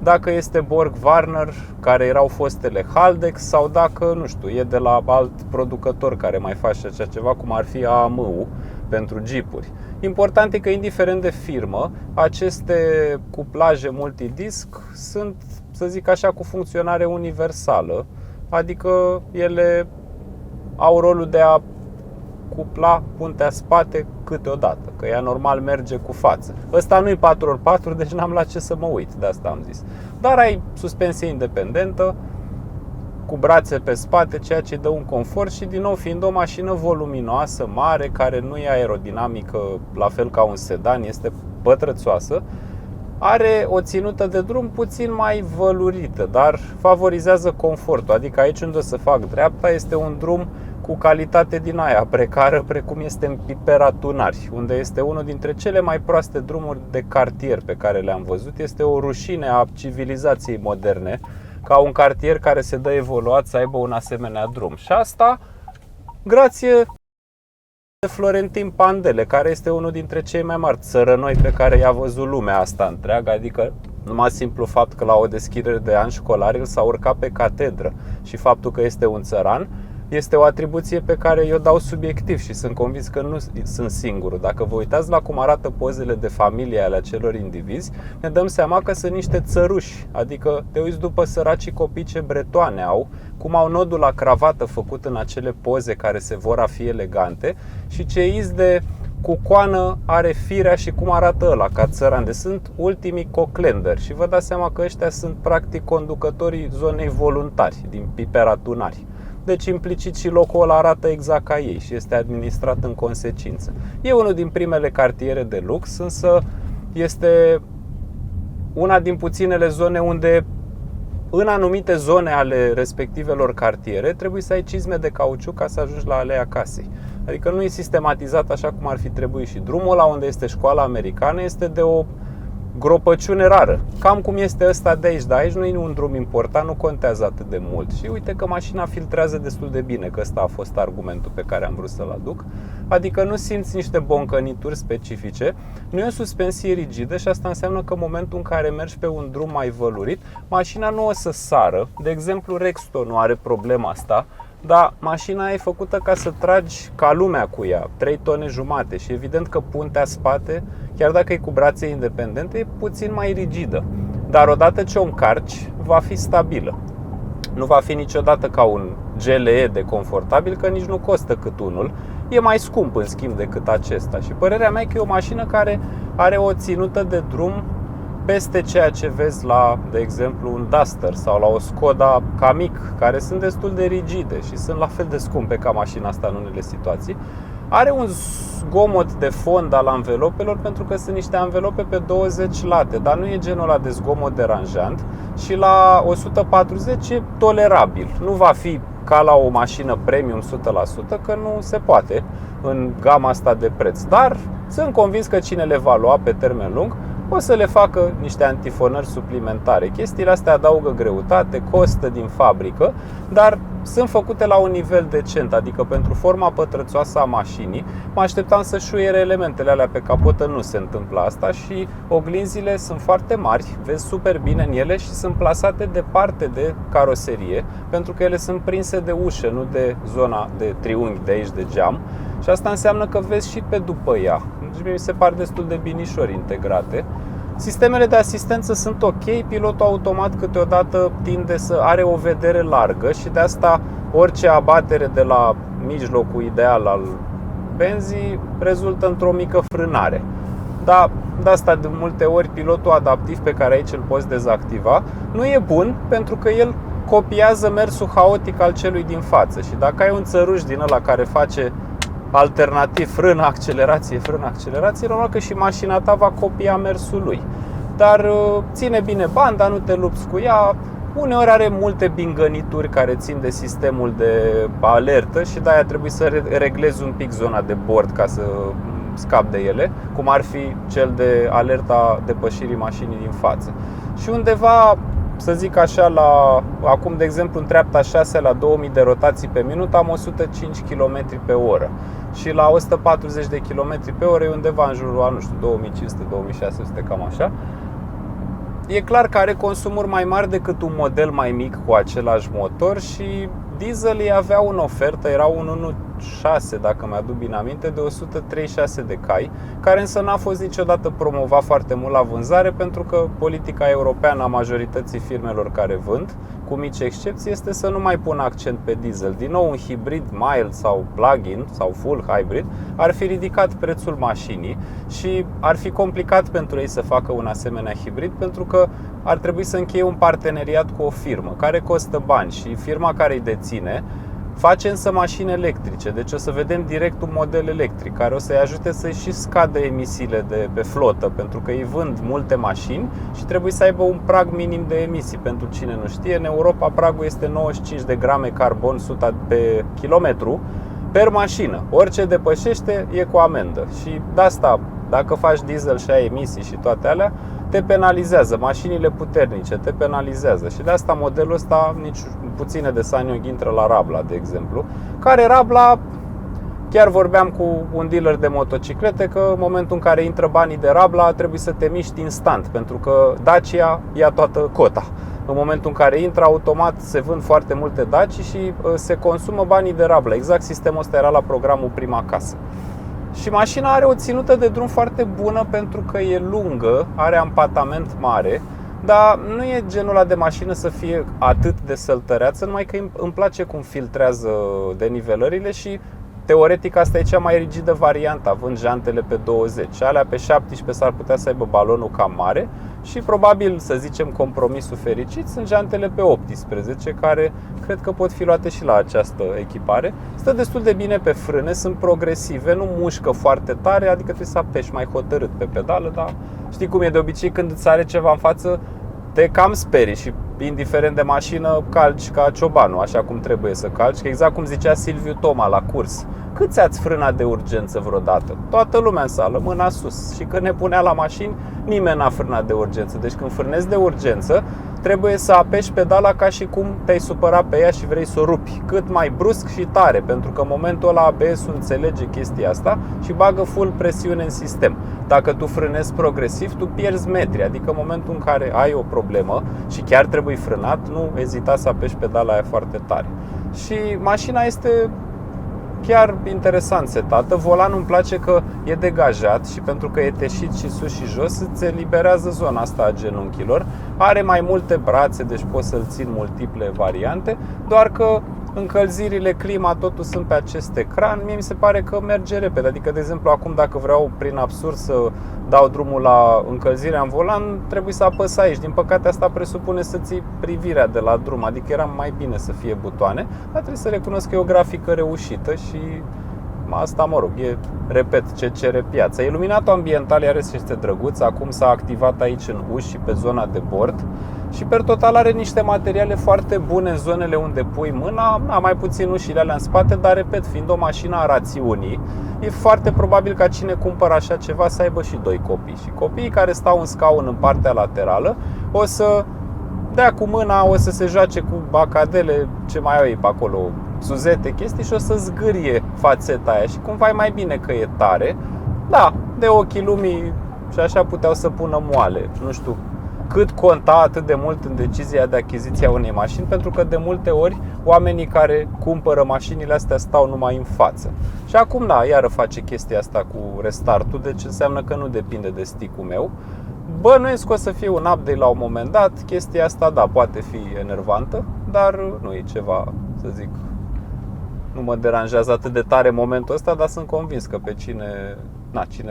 dacă este Borg Warner, care erau fostele Haldex, sau dacă, nu știu, e de la alt producător care mai face așa ceva, cum ar fi AMU pentru jeepuri. Important e că, indiferent de firmă, aceste cuplaje multidisc sunt, să zic așa, cu funcționare universală, adică ele au rolul de a cupla puntea spate câteodată, că ea normal merge cu față. Ăsta nu-i 4x4, deci n-am la ce să mă uit, de asta am zis. Dar ai suspensie independentă, cu brațe pe spate, ceea ce dă un confort și, din nou, fiind o mașină voluminoasă, mare, care nu e aerodinamică la fel ca un sedan, este pătrățoasă, are o ținută de drum puțin mai vălurită, dar favorizează confortul. Adică aici unde o să fac dreapta este un drum cu calitate din aia precară, precum este în Pipera Tunari, unde este unul dintre cele mai proaste drumuri de cartier pe care le-am văzut. Este o rușine a civilizației moderne ca un cartier care se dă evoluat să aibă un asemenea drum. Și asta grație de Florentin Pandele, care este unul dintre cei mai mari țărănoi pe care i-a văzut lumea asta întreagă. Adică numai simplu fapt că la o deschidere de an școlar el s-a urcat pe catedră și faptul că este un țăran este o atribuție pe care eu dau subiectiv și sunt convins că nu sunt singurul. Dacă vă uitați la cum arată pozele de familie ale acelor indivizi, ne dăm seama că sunt niște țăruși. Adică te uiți după săracii copii ce bretoane au, cum au nodul la cravată făcut în acele poze care se vor a fi elegante și ce iz de cu coană are firea și cum arată ăla ca țăran. De sunt ultimii coclenderi și vă dați seama că ăștia sunt practic conducătorii zonei voluntari din Pipera Tunari. Deci implicit și locul ăla arată exact ca ei și este administrat în consecință. E unul din primele cartiere de lux, însă este una din puținele zone unde în anumite zone ale respectivelor cartiere trebuie să ai cizme de cauciuc ca să ajungi la Aleea Casei. Adică nu e sistematizat așa cum ar fi trebuit și drumul ăla unde este școala americană este de o gropăciune rară. Cam cum este ăsta de aici, dar aici nu e un drum important, nu contează atât de mult. Și uite că mașina filtrează destul de bine, că ăsta a fost argumentul pe care am vrut să-l aduc. Adică nu simți niște boncănituri specifice, nu e o suspensie rigidă și asta înseamnă că în momentul în care mergi pe un drum mai vălurit, mașina nu o să sară. De exemplu, Rexton nu are problema asta, dar mașina e făcută ca să tragi ca lumea cu ea, 3 tone jumate și evident că puntea spate, chiar dacă e cu brațe independente, e puțin mai rigidă. Dar odată ce o încarci, va fi stabilă. Nu va fi niciodată ca un GLE de confortabil, că nici nu costă cât unul. E mai scump în schimb decât acesta. Și părerea mea e că e o mașină care are o ținută de drum peste ceea ce vezi la, de exemplu, un Duster sau la o Skoda Kamiq, care sunt destul de rigide și sunt la fel de scumpe ca mașina asta în unele situații. Are un zgomot de fond al anvelopelor pentru că sunt niște anvelope pe 20 late, dar nu e genul ăla de zgomot deranjant și la 140 e tolerabil. Nu va fi ca la o mașină premium 100%, că nu se poate în gama asta de preț. Dar sunt convins că cine le va lua pe termen lung o să le facă niște antifonări suplimentare. Chestiile astea adaugă greutate, costă din fabrică, dar sunt făcute la un nivel decent, adică pentru forma pătrățoasă a mașinii. Mă așteptam să șuiere elementele alea pe capotă, nu se întâmplă asta și oglinzile sunt foarte mari, vezi super bine în ele și sunt plasate departe de caroserie, pentru că ele sunt prinse de ușă, nu de zona de triunghi de aici de geam. Și asta înseamnă că vezi și pe după ea. Deci mi se par destul de binișori integrate. Sistemele de asistență sunt ok, pilotul automat câteodată tinde să are o vedere largă și de asta orice abatere de la mijlocul ideal al benzii rezultă într-o mică frânare. Dar de asta de multe ori pilotul adaptiv pe care aici îl poți dezactiva nu e bun, pentru că el copiază mersul haotic al celui din față. Și dacă ai un țăruș din ăla care face alternativ frână-accelerație, normal că și mașina ta va copia mersul lui. Dar ține bine banda, nu te lupți cu ea. Uneori are multe bingănituri care țin de sistemul de alertă și de-aia trebuie să reglezi un pic zona de bord ca să scapi de ele, cum ar fi cel de alerta depășirii mașinii din față. Și undeva, să zic așa, acum de exemplu în treapta 6 la 2000 de rotații pe minut am 105 km pe oră și la 140 de km pe oră e undeva în jurul a, 2500-2600, cam așa. E clar că are consumuri mai mari decât un model mai mic cu același motor și dieselii aveau în ofertă, era un 1.6, dacă mi-aduc bine aminte, de 136 de cai, care însă n-a fost niciodată promovat foarte mult la vânzare, pentru că politica europeană a majorității firmelor care vând, cu mici excepții, este să nu mai pună accent pe diesel. Din nou, un hibrid mild sau plug-in sau full hybrid ar fi ridicat prețul mașinii și ar fi complicat pentru ei să facă un asemenea hibrid, pentru că ar trebui să încheie un parteneriat cu o firmă care costă bani și firma care îi deține face însă mașini electrice. Deci o să vedem direct un model electric care o să-i ajute să și scadă emisiile de pe flotă, pentru că ei vând multe mașini și trebuie să aibă un prag minim de emisii. Pentru cine nu știe, în Europa pragul este 95 de grame carbon 100 pe kilometru per mașină. Orice depășește e cu amendă. Și de asta, dacă faci diesel și ai emisii și toate alea, te penalizează. Mașinile puternice te penalizează. Și de asta modelul ăsta, nici puține de Sanyong intră la Rabla, de exemplu. Care Rabla, chiar vorbeam cu un dealer de motociclete că în momentul în care intră banii de Rabla trebuie să te miști instant, pentru că Dacia ia toată cota. În momentul în care intră, automat se vând foarte multe Daci și se consumă banii de Rabla. Exact sistemul ăsta era la programul Prima Casă. Și mașina are o ținută de drum foarte bună, pentru că e lungă, are ampatament mare, dar nu e genul ăla de mașină să fie atât de săltăreață, numai că îmi place cum filtrează denivelările și teoretic asta e cea mai rigidă variantă, având jantele pe 20. Alea pe 17 s-ar putea să aibă balonul cam mare și probabil, să zicem, compromisul fericit sunt jantele pe 18, care cred că pot fi luate și la această echipare. Stă destul de bine pe frâne, sunt progresive, nu mușcă foarte tare, adică trebuie să apeși mai hotărât pe pedală, dar știi cum e de obicei când îți are ceva în față, te cam sperii și indiferent de mașină calci ca ciobanul, așa cum trebuie să calci, exact cum zicea Silviu Toma la curs. Cât ți-ați frânat de urgență vreodată? Toată lumea în sală, mâna sus. Și când ne punea la mașini, nimeni n-a frânat de urgență. Deci când frânezi de urgență, trebuie să apeși pedala ca și cum te-ai supărat pe ea și vrei să o rupi, cât mai brusc și tare, pentru că în momentul ăla ABS-ul înțelege chestia asta și bagă full presiune în sistem. Dacă tu frânezi progresiv, tu pierzi metri, adică în momentul în care ai o problemă și chiar trebuie frânat, nu ezita să apeși pedala aia foarte tare. Și mașina este chiar interesant setată. Volanul îmi place că e degajat și pentru că e teșit și sus și jos, îți eliberează zona asta a genunchilor. Are mai multe brațe, deci poți să-l țin multiple variante, doar că încălzirile, clima, totul sunt pe acest ecran. Mie mi se pare că merge repede. Adică, de exemplu, acum dacă vreau prin absurd să dau drumul la încălzirea în volan, trebuie să apăs aici. Din păcate asta presupune să ții privirea de la drum, adică era mai bine să fie butoane, dar trebuie să recunosc că e o grafică reușită și asta, mă rog, e, repet, ce cere piața. Iluminatul ambiental iarăși este drăguț, acum s-a activat aici în uși și pe zona de bord și per total are niște materiale foarte bune în zonele unde pui mâna, mai puțin ușile alea în spate, dar repet, fiind o mașină a rațiunii, e foarte probabil ca cine cumpără așa ceva să aibă și 2 copii. Și copiii care stau în scaun în partea laterală o să dea cu mâna, o să se joace cu bacadele, ce mai au ei pe acolo, suzete, chestii, și o să zgârie fațeta aia și cumva e mai bine că e tare. Da, de ochii lumii și așa puteau să pună moale. Nu știu cât conta atât de mult în decizia de achiziție a unei mașini, pentru că de multe ori oamenii care cumpără mașinile astea stau numai în față. Și acum, da, iară face chestia asta cu restartul, deci înseamnă că nu depinde de stick-ul meu. Bănuiesc că o să fie un update la un moment dat. Chestia asta, da, poate fi enervantă, dar nu e ceva, să zic, nu mă deranjează atât de tare momentul ăsta, dar sunt convins că pe cine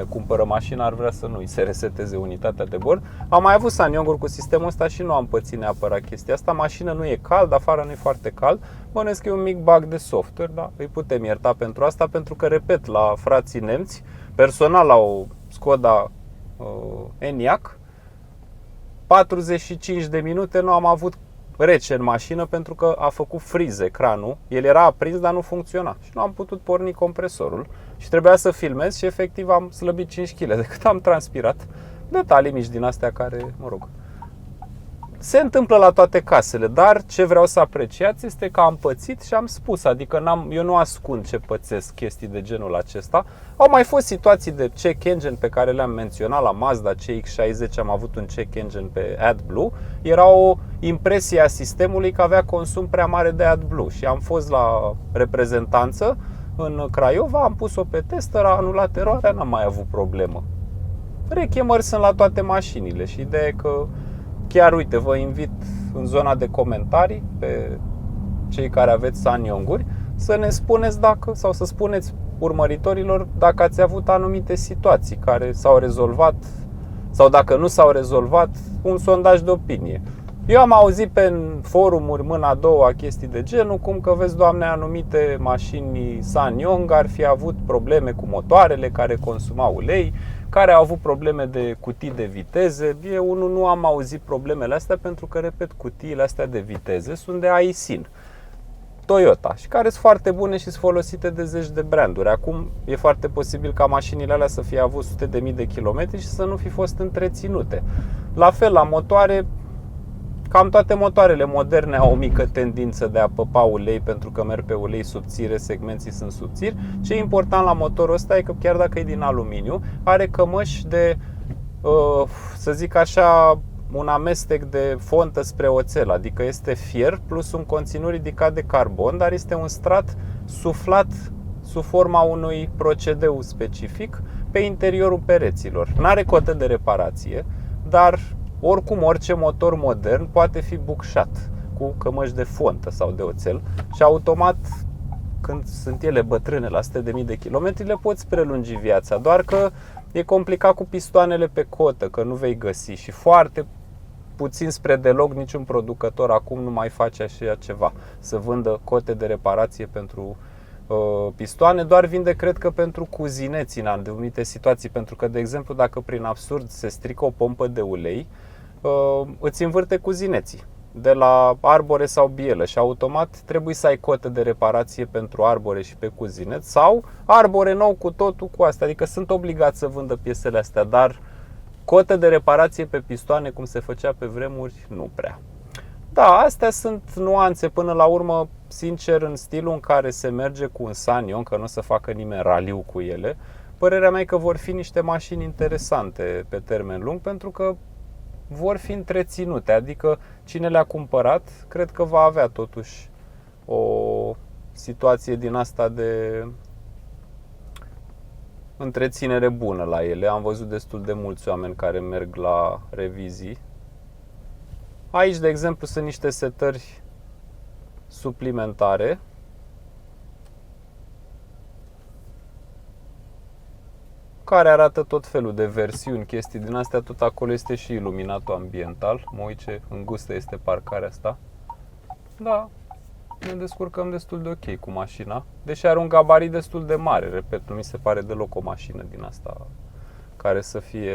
cumpără mașina ar vrea să nu îi se reseteze unitatea de bord. Am mai avut Sanyong-uri cu sistemul ăsta și nu am pățit neapărat chestia asta. Mașina nu e cald, afară nu e foarte cald. Bănuiesc că e un mic bug de software, dar îi putem ierta pentru asta, pentru că, repet, la frații nemți, personal la o Skoda Enyaq, 45 de minute nu am avut rece în mașină pentru că a făcut friz ecranul. El era aprins, dar nu funcționa și nu am putut porni compresorul și trebuia să filmez și efectiv am slăbit 5 kg de cât am transpirat. Detalii mici din astea care, mă rog, se întâmplă la toate casele, dar ce vreau să apreciați este că am pățit și am spus, adică eu nu ascund ce pățesc chestii de genul acesta. Au mai fost situații de check engine pe care le-am menționat la Mazda CX-60, am avut un check engine pe AdBlue. Era o impresie a sistemului că avea consum prea mare de AdBlue și am fost la reprezentanță în Craiova, am pus-o pe test, a anulat eroarea, n-am mai avut problemă. Rechemări sunt la toate mașinile și ideea e că chiar, uite, vă invit în zona de comentarii pe cei care aveți Sanyong-uri să ne spuneți dacă, sau să spuneți urmăritorilor dacă ați avut anumite situații care s-au rezolvat sau dacă nu s-au rezolvat, un sondaj de opinie. Eu am auzit pe forumuri mâna a doua chestii de genul, cum că, vezi, Doamne, anumite mașini Sanyong ar fi avut probleme cu motoarele care consumau ulei, care au avut probleme de cutii de viteze. Eu nu am auzit problemele astea pentru că, repet, cutiile astea de viteze sunt de Aisin, Toyota, și care sunt foarte bune și sunt folosite de zeci de branduri. Acum e foarte posibil ca mașinile alea să fie avut sute de mii de kilometri și să nu fi fost întreținute. La fel, la motoare, cam toate motoarele moderne au o mică tendință de a păpa ulei pentru că merg pe ulei subțire, segmenții sunt subțiri. Ce e important la motorul ăsta e că, chiar dacă e din aluminiu, are cămăși de, să zic așa, un amestec de fontă spre oțel, adică este fier plus un conținut ridicat de carbon, dar este un strat suflat sub forma unui procedeu specific pe interiorul pereților. N-are cotă de reparație, dar oricum orice motor modern poate fi bucșat cu cămăși de fontă sau de oțel și automat, când sunt ele bătrâne la 100.000 de kilometri, le poți prelungi viața, doar că e complicat cu pistoanele pe cotă, că nu vei găsi și foarte puțin spre deloc niciun producător acum nu mai face așa ceva, să vândă cote de reparație pentru pistoane, doar vinde, cred că, pentru cuzineți în anumite situații, pentru că, de exemplu, dacă prin absurd se strică o pompă de ulei, îți învârte cuzineții de la arbore sau bielă și automat trebuie să ai cotă de reparație pentru arbore și pe cuzinet sau arbore nou cu totul cu asta, adică sunt obligați să vândă piesele astea, dar cotă de reparație pe pistoane, cum se făcea pe vremuri, nu prea. Da, astea sunt nuanțe, până la urmă, sincer, în stilul în care se merge cu un Sanyong, că nu o să facă nimeni raliu cu ele, părerea mea e că vor fi niște mașini interesante pe termen lung, pentru că vor fi întreținute, adică cine le-a cumpărat, cred că va avea totuși o situație din asta de întreținere bună la ele. Am văzut destul de mulți oameni care merg la revizii. Aici, de exemplu, sunt niște setări suplimentare care arată tot felul de versiuni, chestii din astea. Tot acolo este și iluminatul ambiental. Mă uit ce îngustă este parcarea asta. Da, ne descurcăm destul de ok cu mașina, deși are un gabarit destul de mare. Repet, nu mi se pare deloc o mașină din asta care să fie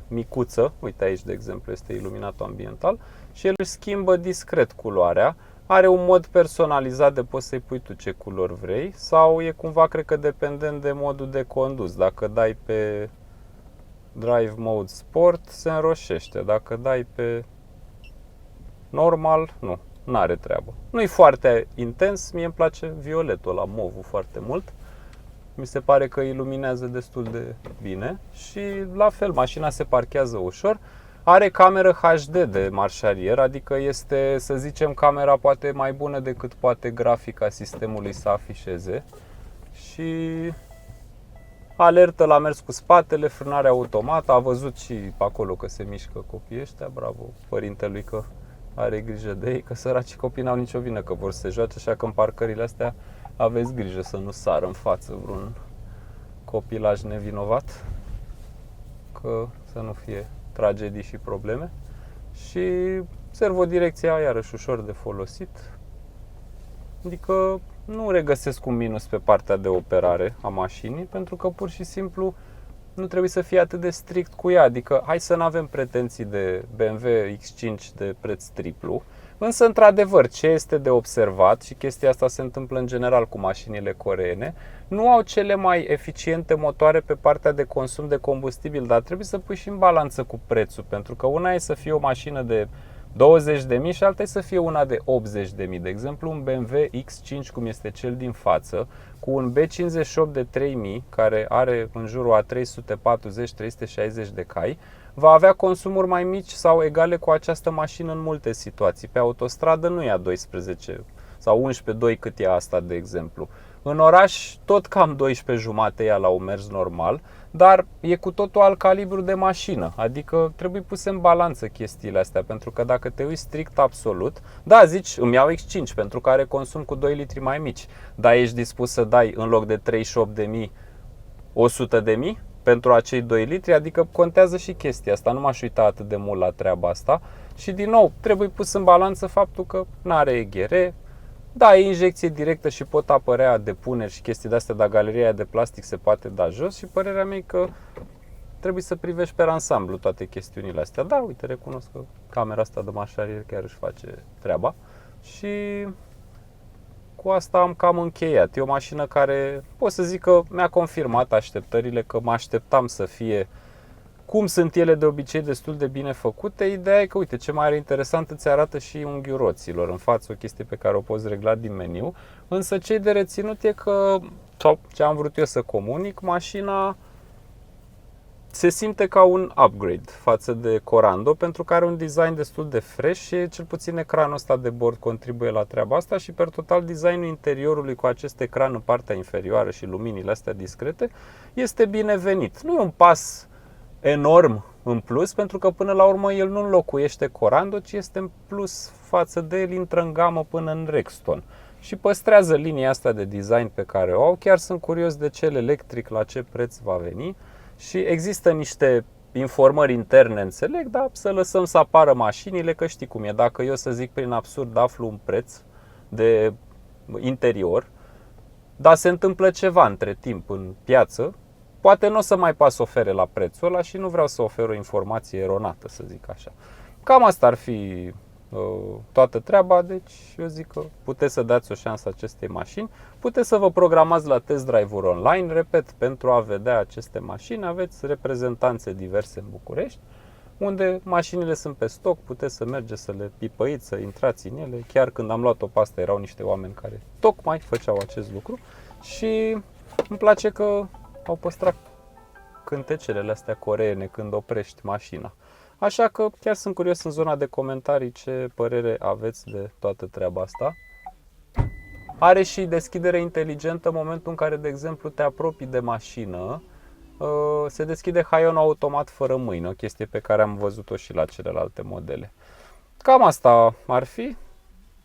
micuță. Uite, aici, de exemplu, este iluminatul ambiental. și el își schimbă discret culoarea. Are un mod personalizat de poți să-i pui tu ce culori vrei sau e cumva, cred că, dependent de modul de condus. Dacă dai pe Drive Mode Sport, se înroșește. Dacă dai pe normal, nu are treabă. Nu-i foarte intens, mie îmi place violetul ăla, movul, foarte mult. Mi se pare că iluminează destul de bine și la fel, mașina se parchează ușor. Are cameră HD de marșarier, adică este, să zicem, camera poate mai bună decât poate grafica sistemului să afișeze. Și alertă la mers cu spatele, frânare automată, a văzut și pe acolo că se mișcă copiii ăștia, bravo părintelui că are grijă de ei, că săracii copii n-au nicio vină că vor să se joace, așa că în parcările astea aveți grijă să nu sară în față vreun copilaj nevinovat, că să nu fie tragedii și probleme. Și servodirecția iarăși ușor de folosit, adică nu regăsesc un minus pe partea de operare a mașinii, pentru că pur și simplu nu trebuie să fie atât de strict cu ea. Adică hai să nu avem pretenții de BMW X5 de preț triplu, însă într-adevăr ce este de observat, și chestia asta se întâmplă în general cu mașinile coreene, nu au cele mai eficiente motoare pe partea de consum de combustibil, dar trebuie să pui și în balanță cu prețul, pentru că una e să fie o mașină de 20.000 și alta e să fie una de 80.000. De exemplu, un BMW X5, cum este cel din față, cu un B58 de 3.000, care are în jurul a 340-360 de cai, va avea consumuri mai mici sau egale cu această mașină în multe situații. Pe autostradă nu ia 12 sau 11,2 cât e asta, de exemplu. În oraș tot cam 12 jumate ia la un mers normal, dar e cu totul alt calibru de mașină. Adică trebuie puse în balanță chestiile astea, pentru că dacă te uiți strict absolut, da, zici, îmi iau X5 pentru că are consum cu 2 litri mai mici, dar ești dispus să dai în loc de 38.000, 100.000 pentru acei 2 litri, adică contează și chestia asta, nu m-aș uita atât de mult la treaba asta. Și din nou, trebuie pus în balanță faptul că n-are EGR, da, e injecție directă și pot apărea depuneri și chestii de-astea, dar galeria de plastic se poate da jos și părerea mea e că trebuie să privești pe ansamblu toate chestiunile astea. Da, uite, recunosc că camera asta de marșarier chiar își face treaba și cu asta am cam încheiat. E o mașină care pot să zic că mi-a confirmat așteptările, că mă așteptam să fie cum sunt ele de obicei destul de bine făcute. Ideea e că, uite, ce mai are interesant, îți arată și unghiul roților în față, o chestie pe care o poți regla din meniu. Însă ce de reținut e că, sau ce am vrut eu să comunic, mașina se simte ca un upgrade față de Corando, pentru că are un design destul de fresh și cel puțin ecranul ăsta de bord contribuie la treaba asta și per total designul interiorului cu acest ecran în partea inferioară și luminile astea discrete este binevenit. Nu e un pas enorm în plus, pentru că până la urmă el nu înlocuiește Corando, ci este în plus față de el, intră în gamă până în Rexton și păstrează linia asta de design pe care o au. Chiar sunt curios de cel electric, la ce preț va veni și există niște informări interne, înțeleg, dar să lăsăm să apară mașinile, că știi cum e, dacă eu, să zic, prin absurd aflu un preț de interior, dar se întâmplă ceva între timp în piață, poate nu o să mai pas ofere la prețul ăla și nu vreau să ofer o informație eronată, să zic așa. Cam asta ar fi toată treaba, deci eu zic că puteți să dați o șansă acestei mașini, puteți să vă programați la test drive-uri online, repet, pentru a vedea aceste mașini, aveți reprezentanțe diverse în București, unde mașinile sunt pe stoc, puteți să mergeți să le pipăiți, să intrați în ele. Chiar când am luat-o pe asta, erau niște oameni care tocmai făceau acest lucru și îmi place că au păstrat cântecele astea coreene când oprești mașina. Așa că chiar sunt curios în zona de comentarii ce părere aveți de toată treaba asta. Are și deschidere inteligentă în momentul în care, de exemplu, te apropii de mașină. Se deschide haionul automat fără mâini, o chestie pe care am văzut-o și la celelalte modele. Cam asta ar fi.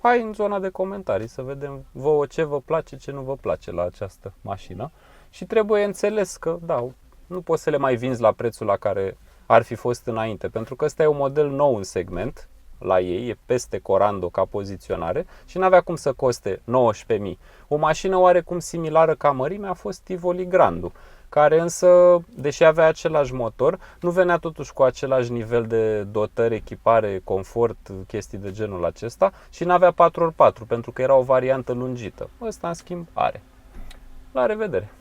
Hai în zona de comentarii să vedem vouă ce vă place, ce nu vă place la această mașină. Și trebuie înțeles că, da, nu poți să le mai vinzi la prețul la care ar fi fost înainte, pentru că ăsta e un model nou în segment, la ei, e peste Corando ca poziționare și n-avea cum să coste 19.000. O mașină oarecum similară ca mărime a fost Tivoli Grandu, care însă, deși avea același motor, nu venea totuși cu același nivel de dotări, echipare, confort, chestii de genul acesta și nu avea 4x4 pentru că era o variantă lungită. Ăsta, în schimb, are. La revedere!